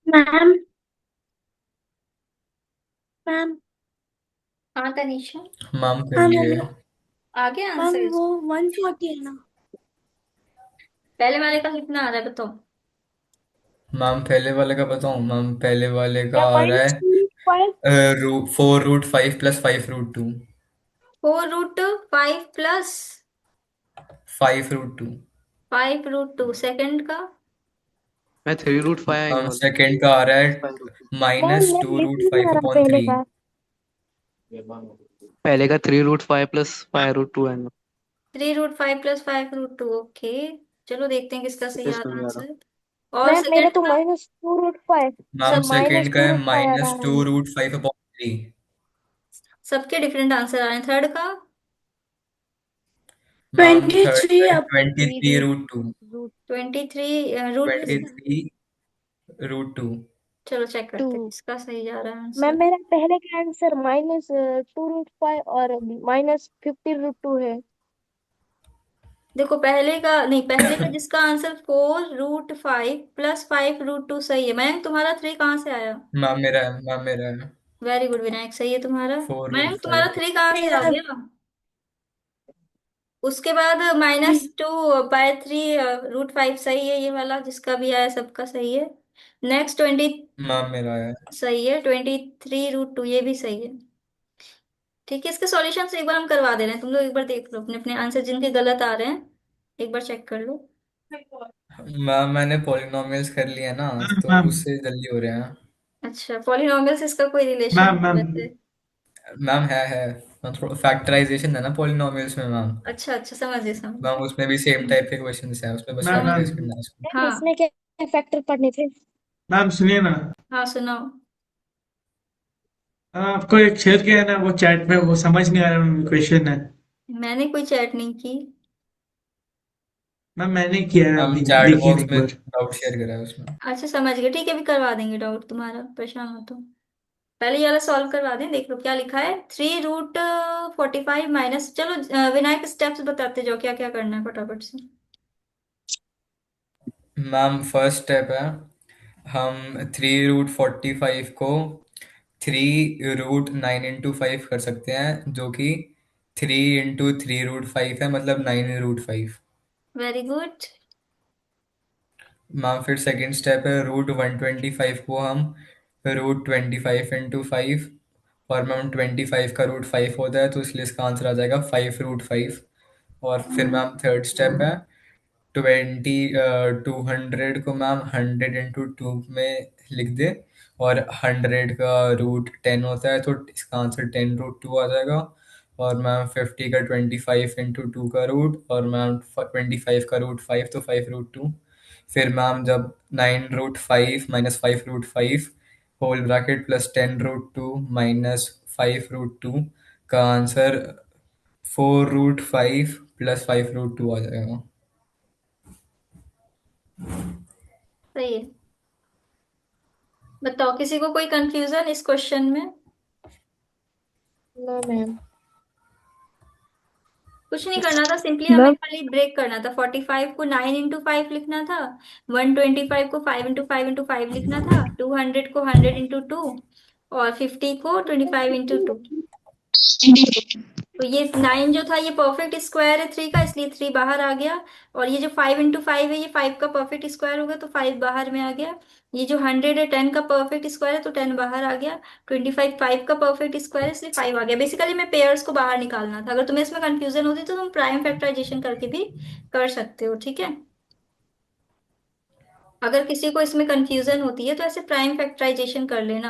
[SPEAKER 6] मैम मैम
[SPEAKER 2] हाँ तनीषा,
[SPEAKER 8] मैम कर
[SPEAKER 6] हाँ
[SPEAKER 8] लिए।
[SPEAKER 6] मैम
[SPEAKER 2] आ गया
[SPEAKER 6] मैम
[SPEAKER 2] आंसर?
[SPEAKER 6] वो 140 है ना?
[SPEAKER 2] पहले वाले का कितना आ रहा है बताओ।
[SPEAKER 8] मैम पहले वाले का बताऊं? मैम पहले वाले का
[SPEAKER 1] या
[SPEAKER 8] आ रहा
[SPEAKER 1] माइनस
[SPEAKER 8] है
[SPEAKER 1] 2 रूट 5।
[SPEAKER 8] 4√5 + 5√2।
[SPEAKER 2] 4√5 प्लस
[SPEAKER 8] 5√2।
[SPEAKER 2] 5√2, सेकंड का?
[SPEAKER 9] मैं 3√5
[SPEAKER 8] मैम
[SPEAKER 9] बोल
[SPEAKER 8] सेकंड का आ रहा है
[SPEAKER 1] मैम
[SPEAKER 8] माइनस
[SPEAKER 1] मैं
[SPEAKER 8] टू
[SPEAKER 1] लिख
[SPEAKER 8] रूट
[SPEAKER 1] नहीं
[SPEAKER 8] फाइव
[SPEAKER 1] आ रहा
[SPEAKER 8] अपॉन
[SPEAKER 1] पहले
[SPEAKER 8] थ्री
[SPEAKER 1] का।
[SPEAKER 9] पहले का 3√5 + 5√2 है ना।
[SPEAKER 2] 3√5 + 5√2, ओके। चलो देखते हैं किसका सही आ
[SPEAKER 9] इसमें
[SPEAKER 2] रहा
[SPEAKER 9] भी आ रहा।
[SPEAKER 2] आंसर। और
[SPEAKER 1] मैम मेरा
[SPEAKER 2] सेकंड
[SPEAKER 1] तो
[SPEAKER 2] का?
[SPEAKER 1] -2√5।
[SPEAKER 8] मैम
[SPEAKER 1] सर
[SPEAKER 8] सेकंड का है
[SPEAKER 1] -2√5 आ
[SPEAKER 8] माइनस
[SPEAKER 1] रहा है।
[SPEAKER 8] Two root five upon three.
[SPEAKER 2] सबके डिफरेंट आंसर आ रहे हैं। थर्ड का?
[SPEAKER 8] मैम थर्ड
[SPEAKER 6] 23
[SPEAKER 8] का है
[SPEAKER 6] अब
[SPEAKER 8] 23√2।
[SPEAKER 1] Root
[SPEAKER 2] 23 root.
[SPEAKER 8] 23√2।
[SPEAKER 2] चलो चेक
[SPEAKER 1] टू।
[SPEAKER 2] करते हैं किसका सही जा रहा है
[SPEAKER 1] मैम
[SPEAKER 2] आंसर।
[SPEAKER 1] मेरा पहले का आंसर -2√5 और -50√2 है।
[SPEAKER 2] देखो पहले का नहीं, पहले का जिसका आंसर 4√5 + 5√2 सही है। मैम तुम्हारा 3 कहाँ से आया?
[SPEAKER 8] मैम मेरा है, मैम मेरा है
[SPEAKER 2] वेरी गुड विनायक, सही है तुम्हारा।
[SPEAKER 8] फोर रूट
[SPEAKER 2] मैम तुम्हारा
[SPEAKER 8] फाइव
[SPEAKER 2] 3 कहाँ से आ
[SPEAKER 6] मेरा
[SPEAKER 2] गया? उसके बाद -2/3√5 सही है, ये वाला जिसका भी आया सबका सही है। नेक्स्ट 20
[SPEAKER 8] मैम मेरा है।
[SPEAKER 2] सही है, 23√2 ये भी सही है। ठीक है, इसके सॉल्यूशन एक बार हम करवा दे रहे हैं, तुम लोग एक बार देख लो अपने अपने आंसर जिनके गलत आ रहे हैं, एक बार चेक कर लो।
[SPEAKER 8] मैम मैंने पॉलिनोमियल्स कर लिया ना,
[SPEAKER 7] मैम
[SPEAKER 8] तो
[SPEAKER 7] मैम
[SPEAKER 8] उससे जल्दी हो रहे हैं।
[SPEAKER 2] अच्छा, पॉलिनॉमियल से इसका कोई रिलेशन
[SPEAKER 7] मैम
[SPEAKER 2] नहीं
[SPEAKER 7] मैम
[SPEAKER 2] वैसे।
[SPEAKER 8] मैम है मैम, थोड़ा फैक्टराइजेशन है ना पॉलिनोमियल्स में मैम।
[SPEAKER 2] अच्छा अच्छा, समझ गए समझ
[SPEAKER 8] मैम उसमें भी सेम टाइप के क्वेश्चंस हैं, उसमें बस
[SPEAKER 7] मैम
[SPEAKER 2] समझ
[SPEAKER 8] फैक्टराइज
[SPEAKER 7] मैम
[SPEAKER 8] करना है उसको।
[SPEAKER 1] मैम
[SPEAKER 2] हाँ
[SPEAKER 1] इसमें क्या फैक्टर पढ़ने थे?
[SPEAKER 7] मैम सुनिए ना।
[SPEAKER 2] हाँ, सुनाओ।
[SPEAKER 7] आपको एक शेयर किया है ना वो चैट पे, वो समझ नहीं आ रहा क्वेश्चन है।
[SPEAKER 2] मैंने कोई चैट नहीं की।
[SPEAKER 7] मैम मैंने किया है,
[SPEAKER 8] मैम
[SPEAKER 7] अभी
[SPEAKER 8] चैट
[SPEAKER 7] देखिए ना
[SPEAKER 8] बॉक्स
[SPEAKER 7] एक
[SPEAKER 8] में
[SPEAKER 7] बार।
[SPEAKER 8] डाउट शेयर करा है उसमें।
[SPEAKER 2] अच्छा समझ गए, ठीक है, अभी करवा देंगे डाउट तुम्हारा, परेशान हो तो। पहले ये वाला सॉल्व करवा दें, देख लो क्या लिखा है। 3√45 माइनस, चलो विनायक स्टेप्स बताते जाओ क्या क्या करना है फटाफट से।
[SPEAKER 8] मैम फर्स्ट स्टेप है, हम 3√45 को 3√9 × 5 कर सकते हैं, जो कि 3 × 3√5 है, मतलब 9√5।
[SPEAKER 2] Very good.
[SPEAKER 8] मैम फिर सेकंड स्टेप है, √125 को हम √25 × 5, और मैम 25 का √5 होता है, तो इसलिए इसका आंसर आ जाएगा 5√5। और फिर मैम थर्ड स्टेप है, 200 को मैम 100 × 2 में लिख दे, और 100 का √10 होता है, तो इसका आंसर 10√2 आ जाएगा। और मैम 50 का 25 × 2 का रूट, और मैम 25 का √5, तो 5√2। फिर मैम जब 9√5 - 5√5 होल ब्रैकेट प्लस 10√2 - 5√2 का आंसर 4√5 + 5√2 आ जाएगा।
[SPEAKER 2] सही है। बताओ किसी को कोई कंफ्यूजन इस क्वेश्चन में?
[SPEAKER 1] No ma'am.
[SPEAKER 2] कुछ नहीं करना था, सिंपली हमें
[SPEAKER 5] मैम
[SPEAKER 2] खाली ब्रेक करना था। 45 को 9 × 5 लिखना था, 125 को 5 × 5 × 5 लिखना था, 200 को 100 × 2, और 50 को 25 × 2। तो ये 9 जो था ये परफेक्ट स्क्वायर है 3 का, इसलिए 3 बाहर आ गया। और ये जो 5 × 5 है ये 5 का परफेक्ट स्क्वायर होगा, तो 5 बाहर में आ गया। ये जो 100 है 10 का परफेक्ट स्क्वायर है, तो 10 बाहर आ गया। 25 5 का परफेक्ट स्क्वायर है, इसलिए 5 आ गया। बेसिकली मैं पेयर्स को बाहर निकालना था। अगर तुम्हें इसमें कंफ्यूजन होती तो तुम प्राइम फैक्टराइजेशन करके भी कर सकते हो, ठीक है। अगर किसी को इसमें कंफ्यूजन होती है तो ऐसे प्राइम फैक्टराइजेशन कर लेना।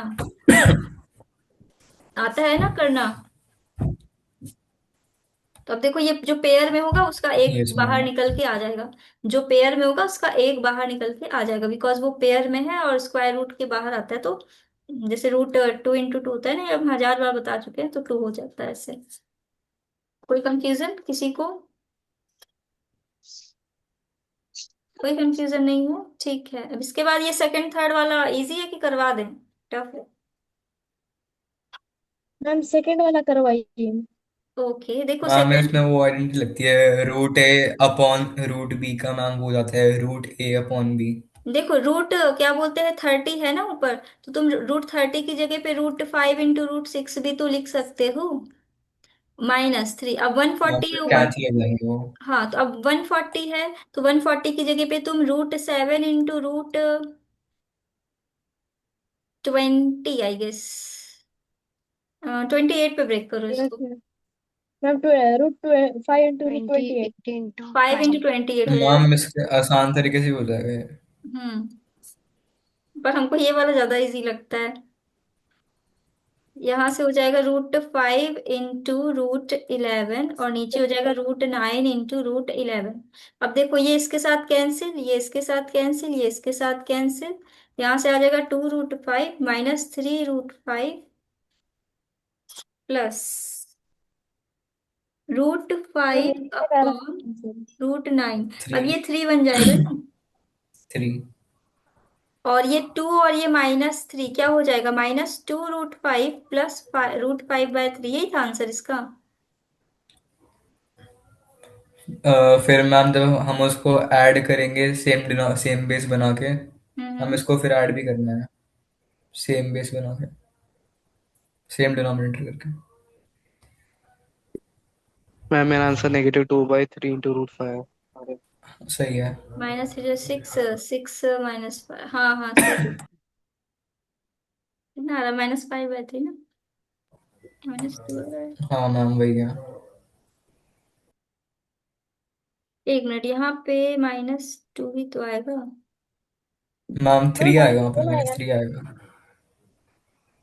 [SPEAKER 2] आता है ना करना? तो अब देखो ये जो पेयर में होगा उसका एक
[SPEAKER 8] यस
[SPEAKER 2] बाहर
[SPEAKER 8] मैम।
[SPEAKER 2] निकल के आ जाएगा। जो पेयर में होगा उसका एक बाहर निकल के आ जाएगा, बिकॉज वो पेयर में है और स्क्वायर रूट के बाहर आता है। तो जैसे √2 × 2 होता है ना, ये हम 1000 बार बता चुके हैं, तो 2 हो जाता है ऐसे। कोई कंफ्यूजन किसी को? कोई कंफ्यूजन नहीं हो, ठीक है। अब इसके बाद ये सेकंड थर्ड वाला इजी है कि करवा दें? टफ है?
[SPEAKER 1] मैम सेकंड वाला करवाइए।
[SPEAKER 2] ओके देखो
[SPEAKER 8] मैम में
[SPEAKER 2] सेकंड।
[SPEAKER 8] उसमें वो आइडेंटिटी लगती है, √a अपॉन √b का मैम वो हो जाता है √a अपॉन b।
[SPEAKER 2] देखो रूट क्या बोलते हैं, 30 है ना ऊपर, तो तुम रूट 30 की जगह पे रूट 5 इंटू रूट 6 भी तो लिख सकते हो, -3। अब 140 है ऊपर।
[SPEAKER 8] कैंसिल हो जाएंगे वो।
[SPEAKER 2] हाँ, तो अब 140 है, तो 140 की जगह पे तुम root 7 into root 20, I guess 28 पे ब्रेक करो
[SPEAKER 5] यस
[SPEAKER 2] इसको।
[SPEAKER 5] Ma'am root 5 into root 28।
[SPEAKER 2] 5 into 28 हो जाएगा।
[SPEAKER 8] मैम इसके आसान तरीके से हो जाएगा ये।
[SPEAKER 2] हम्म। पर हमको ये वाला ज्यादा इजी लगता है। यहाँ से हो जाएगा रूट 5 इंटू रूट 11, और नीचे हो जाएगा रूट 9 इंटू रूट 11। अब देखो ये इसके साथ कैंसिल, ये इसके साथ कैंसिल, ये इसके साथ कैंसिल। यहाँ से आ जाएगा 2 root 5 -3 root 5 plus root 5
[SPEAKER 5] ma'am इससे
[SPEAKER 2] अपॉन
[SPEAKER 5] डायरेक्ट
[SPEAKER 2] रूट 9। अब
[SPEAKER 8] 3
[SPEAKER 2] ये 3 बन जाएगा ना,
[SPEAKER 8] 3।
[SPEAKER 2] और ये 2 और ये -3 क्या हो जाएगा, -2 रूट 5 प्लस रूट 5/3। यही था आंसर इसका।
[SPEAKER 8] फिर मैम जब हम उसको ऐड करेंगे सेम बेस बना के, हम
[SPEAKER 2] हम्म।
[SPEAKER 8] इसको फिर ऐड भी करना है सेम बेस बना के, सेम डिनोमिनेटर करके।
[SPEAKER 9] मैम मेरा आंसर -2/3 इंटू रूट 5।
[SPEAKER 8] सही है।
[SPEAKER 2] -6 6 -5, हाँ हाँ सही। कितना आ रहा, -5/3 ना, -2।
[SPEAKER 8] हाँ मैम वही है।
[SPEAKER 2] 1 मिनट, यहाँ पे -2 ही तो आएगा।
[SPEAKER 8] मैम
[SPEAKER 5] हाँ
[SPEAKER 8] 3 आएगा वहाँ पे,
[SPEAKER 5] दोनों आएगा।
[SPEAKER 8] -3 आएगा।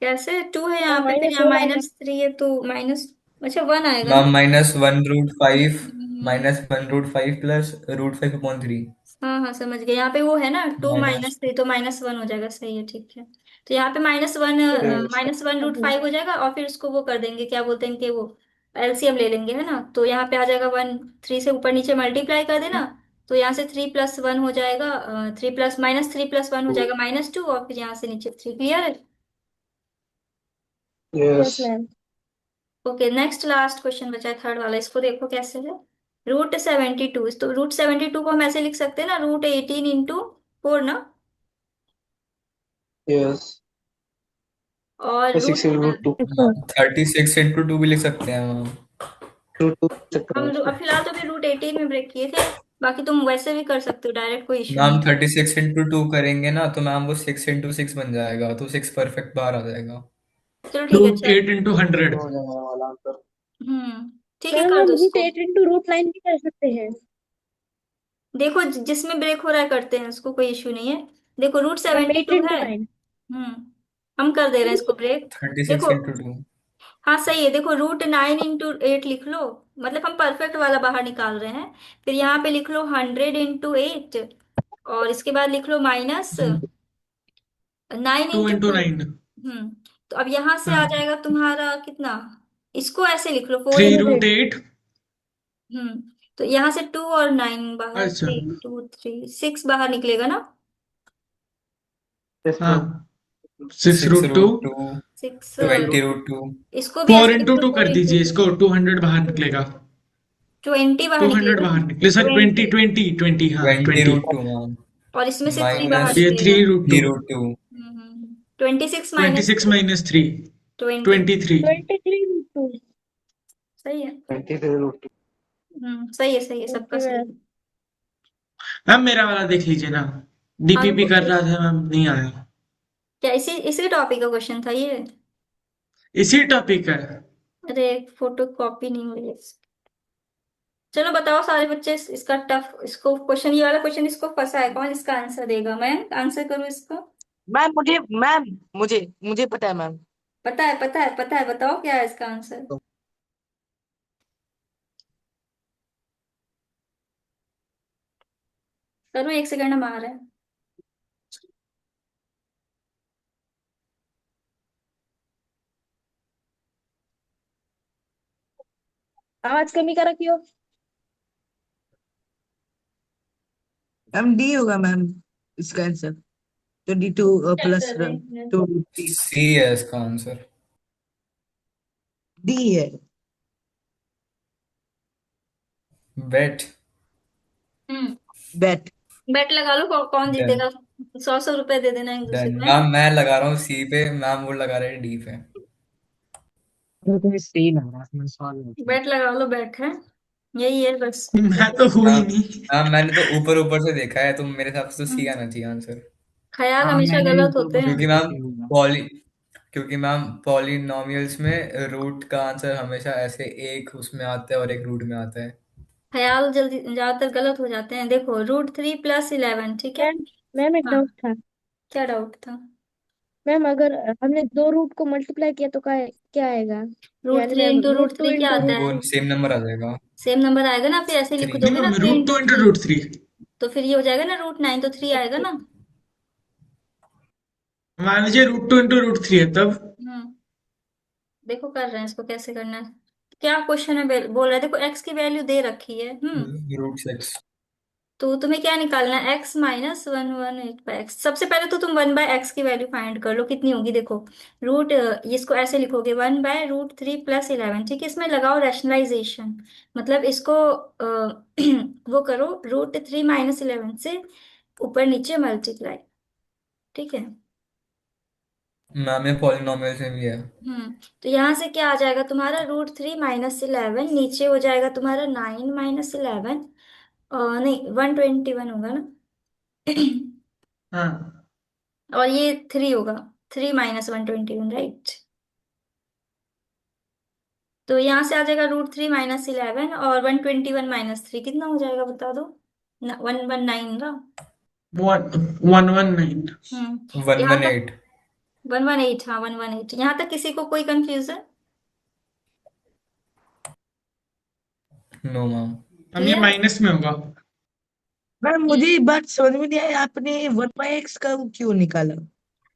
[SPEAKER 2] कैसे 2 है यहाँ
[SPEAKER 5] हाँ
[SPEAKER 2] पे, फिर यहाँ
[SPEAKER 5] -1 आएगा।
[SPEAKER 2] -3 है तो माइनस, अच्छा 1 आएगा ना।
[SPEAKER 8] मैम -1 रूट 5,
[SPEAKER 2] हम्म,
[SPEAKER 8] -1 रूट 5 प्लस रूट 5/3।
[SPEAKER 2] हाँ हाँ समझ गए, यहाँ पे वो है ना 2
[SPEAKER 8] माइनस
[SPEAKER 2] -3 तो -1 हो जाएगा, सही है ठीक है। तो यहाँ पे -1,
[SPEAKER 9] यस।
[SPEAKER 2] -1 रूट 5 हो जाएगा, और फिर उसको वो कर देंगे, क्या बोलते हैं कि वो एलसीएम ले लेंगे, है ना। तो यहाँ पे आ जाएगा 1, 3 से ऊपर नीचे मल्टीप्लाई कर देना। तो यहाँ से 3+1 हो जाएगा, 3+1 हो जाएगा -2, और फिर यहाँ से नीचे 3। क्लियर है।
[SPEAKER 9] Yes.
[SPEAKER 5] Yes ma'am.
[SPEAKER 2] Okay, next last question बचा है, थर्ड वाला, इसको देखो कैसे है। रूट 72, तो रूट 72 को हम ऐसे लिख सकते हैं ना, रूट 18 इंटू 4 ना,
[SPEAKER 9] यस।
[SPEAKER 2] और रूट
[SPEAKER 9] 6 रूट 2।
[SPEAKER 8] 36/2 भी लिख सकते हैं मैम।
[SPEAKER 9] रूट 2 सकते
[SPEAKER 2] हम
[SPEAKER 9] हैं उसको।
[SPEAKER 2] अब फिलहाल तो भी रूट 18 में ब्रेक किए थे, बाकी तुम वैसे भी कर सकते हो डायरेक्ट, कोई इश्यू
[SPEAKER 8] मैम
[SPEAKER 2] नहीं।
[SPEAKER 8] 36/2 करेंगे ना तो मैम वो 6/6 बन जाएगा, तो 6 परफेक्ट बाहर आ जाएगा।
[SPEAKER 2] चलो ठीक है,
[SPEAKER 7] रूट
[SPEAKER 2] चल।
[SPEAKER 7] 8 into 100।
[SPEAKER 9] हो जाएगा वाला आंसर।
[SPEAKER 2] ठीक है,
[SPEAKER 5] मैम
[SPEAKER 2] कर
[SPEAKER 5] हम
[SPEAKER 2] दो
[SPEAKER 5] रूट
[SPEAKER 2] इसको।
[SPEAKER 5] 8 इंटू रूट 9 भी कर सकते हैं।
[SPEAKER 2] देखो जिसमें ब्रेक हो रहा है करते हैं, उसको कोई इश्यू नहीं है। देखो root
[SPEAKER 5] ma'am
[SPEAKER 2] seventy
[SPEAKER 5] 8
[SPEAKER 2] two
[SPEAKER 5] into
[SPEAKER 2] है।
[SPEAKER 5] 9
[SPEAKER 2] हम कर दे रहे हैं इसको ब्रेक।
[SPEAKER 8] थर्टी सिक्स
[SPEAKER 2] देखो,
[SPEAKER 8] इंटू टू
[SPEAKER 2] हाँ सही है, देखो रूट 9 इंटू 8 लिख लो, मतलब हम परफेक्ट वाला बाहर निकाल रहे हैं। फिर यहाँ पे लिख लो 100 इंटू 8, और इसके बाद लिख लो -9
[SPEAKER 7] two
[SPEAKER 2] into
[SPEAKER 7] into
[SPEAKER 2] two
[SPEAKER 7] nine
[SPEAKER 2] तो अब यहाँ से आ
[SPEAKER 7] हाँ,
[SPEAKER 2] जाएगा तुम्हारा कितना, इसको ऐसे लिख लो four
[SPEAKER 7] three
[SPEAKER 2] into
[SPEAKER 7] root
[SPEAKER 5] 100।
[SPEAKER 7] Eight
[SPEAKER 2] hmm तो यहाँ से 2 और 9 बाहर,
[SPEAKER 7] अच्छा
[SPEAKER 2] 3 2 3 6 बाहर निकलेगा ना।
[SPEAKER 9] Yes ma'am.
[SPEAKER 7] हाँ, 6 रूट 2।
[SPEAKER 8] 6/2,
[SPEAKER 2] 6,
[SPEAKER 8] 20/2।
[SPEAKER 2] इसको भी
[SPEAKER 7] फोर
[SPEAKER 2] ऐसे लिख
[SPEAKER 7] इंटू
[SPEAKER 2] लो
[SPEAKER 7] टू
[SPEAKER 2] फोर
[SPEAKER 7] कर
[SPEAKER 2] इंटू
[SPEAKER 7] दीजिए
[SPEAKER 2] टू
[SPEAKER 7] इसको, 200 बाहर निकलेगा।
[SPEAKER 2] 20 बाहर
[SPEAKER 7] 200
[SPEAKER 2] निकलेगा ना,
[SPEAKER 7] बाहर निकले, सॉरी, 20
[SPEAKER 2] 20,
[SPEAKER 7] 20 20, हाँ
[SPEAKER 8] ट्वेंटी
[SPEAKER 7] 20।
[SPEAKER 8] Root two ma'am.
[SPEAKER 2] और इसमें से 3 बाहर
[SPEAKER 8] माइनस
[SPEAKER 7] ये थ्री
[SPEAKER 2] निकलेगा।
[SPEAKER 7] Root
[SPEAKER 8] three
[SPEAKER 7] two
[SPEAKER 8] root two
[SPEAKER 2] 26
[SPEAKER 7] twenty
[SPEAKER 2] minus
[SPEAKER 7] six
[SPEAKER 2] 3,
[SPEAKER 7] minus three
[SPEAKER 2] 20।
[SPEAKER 7] 23।
[SPEAKER 5] 23 root 2।
[SPEAKER 2] सही है।
[SPEAKER 9] 23 रूट 2।
[SPEAKER 2] सही है, सही है, सबका
[SPEAKER 5] ओके
[SPEAKER 2] सही
[SPEAKER 5] मैम।
[SPEAKER 2] है।
[SPEAKER 7] मैम मेरा वाला देख लीजिए ना,
[SPEAKER 2] हाँ
[SPEAKER 7] डीपीपी
[SPEAKER 2] रुको,
[SPEAKER 7] कर रहा था मैम, नहीं आया।
[SPEAKER 2] क्या इसी इसी टॉपिक का क्वेश्चन था ये।
[SPEAKER 7] इसी टॉपिक है।
[SPEAKER 2] अरे फोटो कॉपी नहीं हुई है। चलो बताओ सारे बच्चे, इसका टफ, इसको क्वेश्चन, ये वाला क्वेश्चन इसको फंसा है, कौन इसका आंसर देगा, मैं आंसर करूँ इसको।
[SPEAKER 4] मैम मुझे मुझे पता है मैम।
[SPEAKER 2] पता है, पता है, पता है, बताओ क्या है इसका आंसर। करो, 1 सेकंड हम आ रहे हैं।
[SPEAKER 5] आवाज कमी कर रखी हो।
[SPEAKER 4] मैम डी होगा मैम इसका आंसर। 22
[SPEAKER 2] चेक
[SPEAKER 4] प्लस
[SPEAKER 2] कर रहे हैं 1 मिनट।
[SPEAKER 4] 2।
[SPEAKER 8] सी है इसका आंसर।
[SPEAKER 4] डी है।
[SPEAKER 8] बेट।
[SPEAKER 2] हम्म
[SPEAKER 4] बैट।
[SPEAKER 2] बेट लगा लो, कौन
[SPEAKER 8] डन।
[SPEAKER 2] जीतेगा। 100 रुपए दे देना एक दूसरे
[SPEAKER 8] डन
[SPEAKER 2] को, है ना?
[SPEAKER 8] मैम, मैं लगा रहा हूँ सी पे, मैम वो लगा रहे हैं डी पे।
[SPEAKER 4] तो तुम्हें सही लग रहा है, इसमें सॉल्व होती है।
[SPEAKER 2] बैट लगा लो, बैट है, यही है बस।
[SPEAKER 7] मैं तो हूँ ही
[SPEAKER 8] मैम
[SPEAKER 7] नहीं।
[SPEAKER 8] मैम मैंने तो ऊपर ऊपर से देखा है, तो मेरे हिसाब से तो सी
[SPEAKER 2] हम्म,
[SPEAKER 8] आना चाहिए आंसर।
[SPEAKER 2] ख्याल
[SPEAKER 4] हाँ
[SPEAKER 2] हमेशा
[SPEAKER 4] मैंने भी
[SPEAKER 2] गलत
[SPEAKER 4] ऊपर
[SPEAKER 2] होते
[SPEAKER 4] ऊपर से
[SPEAKER 2] हैं।
[SPEAKER 8] क्योंकि
[SPEAKER 4] देख
[SPEAKER 8] मैम
[SPEAKER 4] के बोला।
[SPEAKER 8] पॉली क्योंकि मैम पॉलिनॉमियल्स में रूट का आंसर हमेशा ऐसे एक उसमें आता है और एक रूट में आता है।
[SPEAKER 2] ख्याल जल्दी ज्यादातर गलत हो जाते हैं। देखो, √3 + 11, ठीक है।
[SPEAKER 5] मैम मैम एक
[SPEAKER 2] हाँ,
[SPEAKER 5] डाउट था।
[SPEAKER 2] क्या डाउट था?
[SPEAKER 5] मैम अगर हमने दो रूट को मल्टीप्लाई किया तो क्या क्या आएगा?
[SPEAKER 2] रूट
[SPEAKER 5] यानी
[SPEAKER 2] three
[SPEAKER 5] ma'am
[SPEAKER 2] into root
[SPEAKER 5] root two
[SPEAKER 2] three क्या
[SPEAKER 5] इंटू
[SPEAKER 2] आता
[SPEAKER 5] रूट।
[SPEAKER 8] वो
[SPEAKER 2] है?
[SPEAKER 8] सेम नंबर आ जाएगा।
[SPEAKER 2] सेम नंबर आएगा ना, फिर ऐसे लिख
[SPEAKER 8] 3।
[SPEAKER 7] नहीं
[SPEAKER 2] दोगे ना,
[SPEAKER 7] ma'am,
[SPEAKER 2] three
[SPEAKER 7] root
[SPEAKER 2] into
[SPEAKER 7] two into
[SPEAKER 2] three
[SPEAKER 7] root three.
[SPEAKER 2] तो फिर ये हो जाएगा ना √9, तो 3 आएगा ना।
[SPEAKER 7] मान लीजिए रूट 2 इंटू रूट 3 है तब।
[SPEAKER 2] हम्म, देखो कर रहे हैं इसको कैसे करना है। क्या क्वेश्चन है, बोल रहा है, देखो एक्स की वैल्यू दे रखी है।
[SPEAKER 8] √6।
[SPEAKER 2] तो तुम्हें क्या निकालना है? x - 118/x। सबसे पहले तो तुम 1/x की वैल्यू फाइंड कर लो, कितनी होगी। देखो, रूट इसको ऐसे लिखोगे, 1/√3 + 11, ठीक है। इसमें लगाओ रैशनलाइजेशन, मतलब इसको वो करो, √3 - 11 से ऊपर नीचे मल्टीप्लाई, ठीक है।
[SPEAKER 8] मैम ये पॉलिनॉमियल से भी है।
[SPEAKER 2] तो यहाँ से क्या आ जाएगा तुम्हारा? √3 - 11, नीचे हो जाएगा तुम्हारा 9 - 11, नहीं 121 होगा ना।
[SPEAKER 7] हाँ।
[SPEAKER 2] और ये 3 होगा, 3 - 121, राइट। तो यहाँ से आ जाएगा √3 - 11, और 121 - 3 कितना हो जाएगा बता दो? 119 ना।
[SPEAKER 7] 119।
[SPEAKER 8] वन
[SPEAKER 2] यहाँ
[SPEAKER 8] वन
[SPEAKER 2] तक
[SPEAKER 8] एट
[SPEAKER 2] 118, हाँ 118, यहाँ तक किसी को कोई कंफ्यूजन?
[SPEAKER 8] No ma'am.
[SPEAKER 7] हम ये
[SPEAKER 2] क्लियर?
[SPEAKER 7] माइनस में होगा।
[SPEAKER 10] मैम मुझे ये बात समझ में नहीं आई, आपने 1/x का वो क्यों निकाला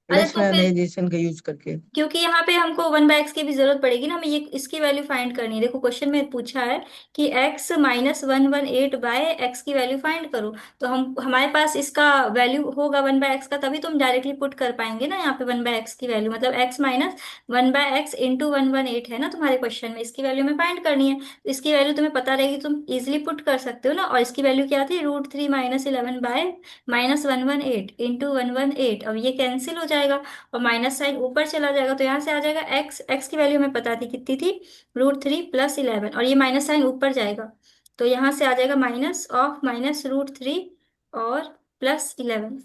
[SPEAKER 2] अरे तो फिर,
[SPEAKER 10] रैशनलाइजेशन का यूज करके?
[SPEAKER 2] क्योंकि यहाँ पे हमको 1/x की भी जरूरत पड़ेगी ना, हमें ये इसकी वैल्यू फाइंड करनी है। देखो क्वेश्चन में पूछा है कि x - 118/x की वैल्यू फाइंड करो। तो हम हमारे पास इसका वैल्यू होगा 1/x का, तभी तुम डायरेक्टली पुट कर पाएंगे ना यहाँ पे 1/x की वैल्यू, मतलब x - 1/x इंटू 118 है ना तुम्हारे क्वेश्चन में, इसकी वैल्यू हमें फाइंड करनी है। तो इसकी वैल्यू तुम्हें पता रहेगी, तुम इजिली पुट कर सकते हो ना। और इसकी वैल्यू क्या थी? √3 - 11/-118 इंटू 118, अब ये कैंसिल हो जाएगा और माइनस साइन ऊपर चला जाएगा, तो यहाँ से आ जाएगा x की वैल्यू हमें पता थी कितनी थी, √3 + 11, और ये माइनस साइन ऊपर जाएगा, तो यहाँ से आ जाएगा माइनस ऑफ माइनस √3 और +11।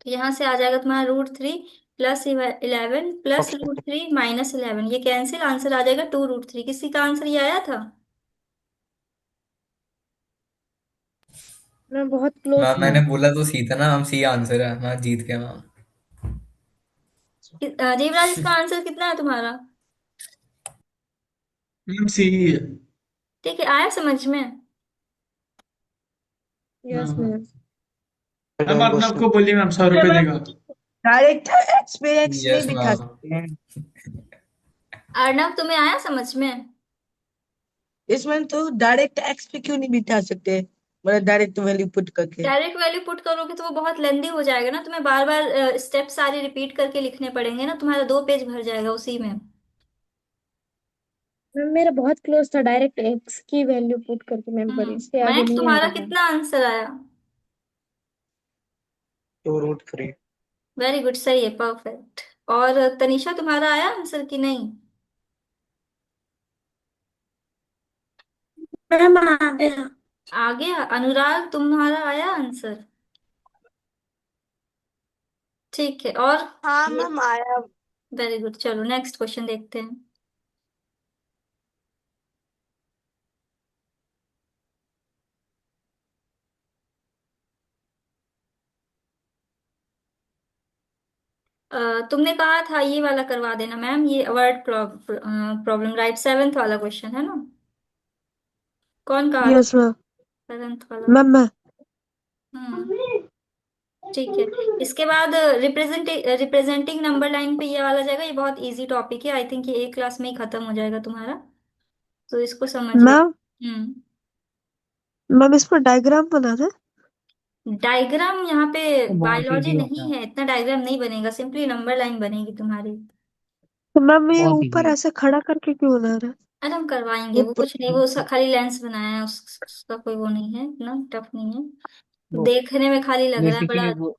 [SPEAKER 2] तो यहाँ से आ जाएगा तुम्हारा √3 + 11 प्लस √3 - 11, ये कैंसिल, आंसर आ जाएगा 2√3। किसी का आंसर ये आया था?
[SPEAKER 5] मैं बहुत क्लोज
[SPEAKER 8] मैम
[SPEAKER 5] था।
[SPEAKER 8] मैंने बोला तो सी था ना मैम, सी आंसर है, मैं जीत गया मैम।
[SPEAKER 2] देवराज, इसका आंसर कितना है तुम्हारा?
[SPEAKER 7] मैम सही है।
[SPEAKER 2] ठीक है, आया समझ में?
[SPEAKER 5] यस
[SPEAKER 7] हाँ।
[SPEAKER 5] Ma'am.
[SPEAKER 7] Ma'am
[SPEAKER 9] Done
[SPEAKER 7] Arnab
[SPEAKER 9] question.
[SPEAKER 7] को बोलिए, मैम 100 रुपये देगा।
[SPEAKER 10] डायरेक्ट एक्स पे एक्स नहीं
[SPEAKER 8] यस
[SPEAKER 10] बिठा
[SPEAKER 8] मैम।
[SPEAKER 10] सकते हैं?
[SPEAKER 2] अर्नब, तुम्हें आया समझ में?
[SPEAKER 10] इसमें तो डायरेक्ट एक्स पे क्यों नहीं बिठा सकते, मतलब डायरेक्ट वैल्यू पुट करके?
[SPEAKER 2] डायरेक्ट वैल्यू पुट करोगे तो वो बहुत लेंदी हो जाएगा ना, तुम्हें बार बार स्टेप सारे रिपीट करके लिखने पड़ेंगे ना, तुम्हारा 2 पेज भर जाएगा उसी में।
[SPEAKER 5] मैम मेरा बहुत क्लोज था, डायरेक्ट एक्स की वैल्यू पुट करके मैम, पर इससे आगे
[SPEAKER 2] मैक्स
[SPEAKER 5] नहीं आ
[SPEAKER 2] तुम्हारा
[SPEAKER 5] रहा था।
[SPEAKER 2] कितना आंसर आया?
[SPEAKER 9] 2√3.
[SPEAKER 2] वेरी गुड, सही है, परफेक्ट। और तनिषा, तुम्हारा आया आंसर कि नहीं?
[SPEAKER 6] मैम आ गया।
[SPEAKER 2] आ गया। अनुराग, तुम्हारा आया आंसर? ठीक है। और
[SPEAKER 6] हाँ मैम आया।
[SPEAKER 2] वेरी गुड, चलो नेक्स्ट क्वेश्चन देखते हैं। तुमने कहा था ये वाला करवा देना मैम, ये वर्ड प्रॉब्लम राइट, 7th वाला क्वेश्चन है ना? कौन कहा था?
[SPEAKER 5] Yes ma'am.
[SPEAKER 2] 7th वाला।
[SPEAKER 5] मैं
[SPEAKER 2] हम्म, ठीक है। इसके बाद रिप्रेजेंटिंग नंबर लाइन पे ये वाला जाएगा, ये बहुत इजी टॉपिक है, आई थिंक ये एक क्लास में ही खत्म हो जाएगा तुम्हारा, तो इसको समझ लो।
[SPEAKER 5] मैम
[SPEAKER 2] हम्म,
[SPEAKER 5] मैम इस पर डायग्राम बना दे।
[SPEAKER 2] डायग्राम यहाँ पे
[SPEAKER 4] तो बहुत
[SPEAKER 2] बायोलॉजी
[SPEAKER 4] इजी होता
[SPEAKER 2] नहीं
[SPEAKER 4] है।
[SPEAKER 2] है, इतना डायग्राम नहीं बनेगा, सिंपली नंबर लाइन बनेगी तुम्हारी।
[SPEAKER 5] तो मैम ये
[SPEAKER 4] बहुत
[SPEAKER 5] ऊपर
[SPEAKER 4] इजी।
[SPEAKER 5] ऐसे खड़ा करके क्यों बना रहा है?
[SPEAKER 2] अरे हम करवाएंगे,
[SPEAKER 10] वो
[SPEAKER 2] वो कुछ नहीं, वो खाली लेंस बनाया है, उसका कोई वो नहीं है, इतना टफ नहीं है,
[SPEAKER 4] वो
[SPEAKER 2] देखने में खाली लग रहा है
[SPEAKER 4] बेसिकली
[SPEAKER 2] बड़ा।
[SPEAKER 4] वो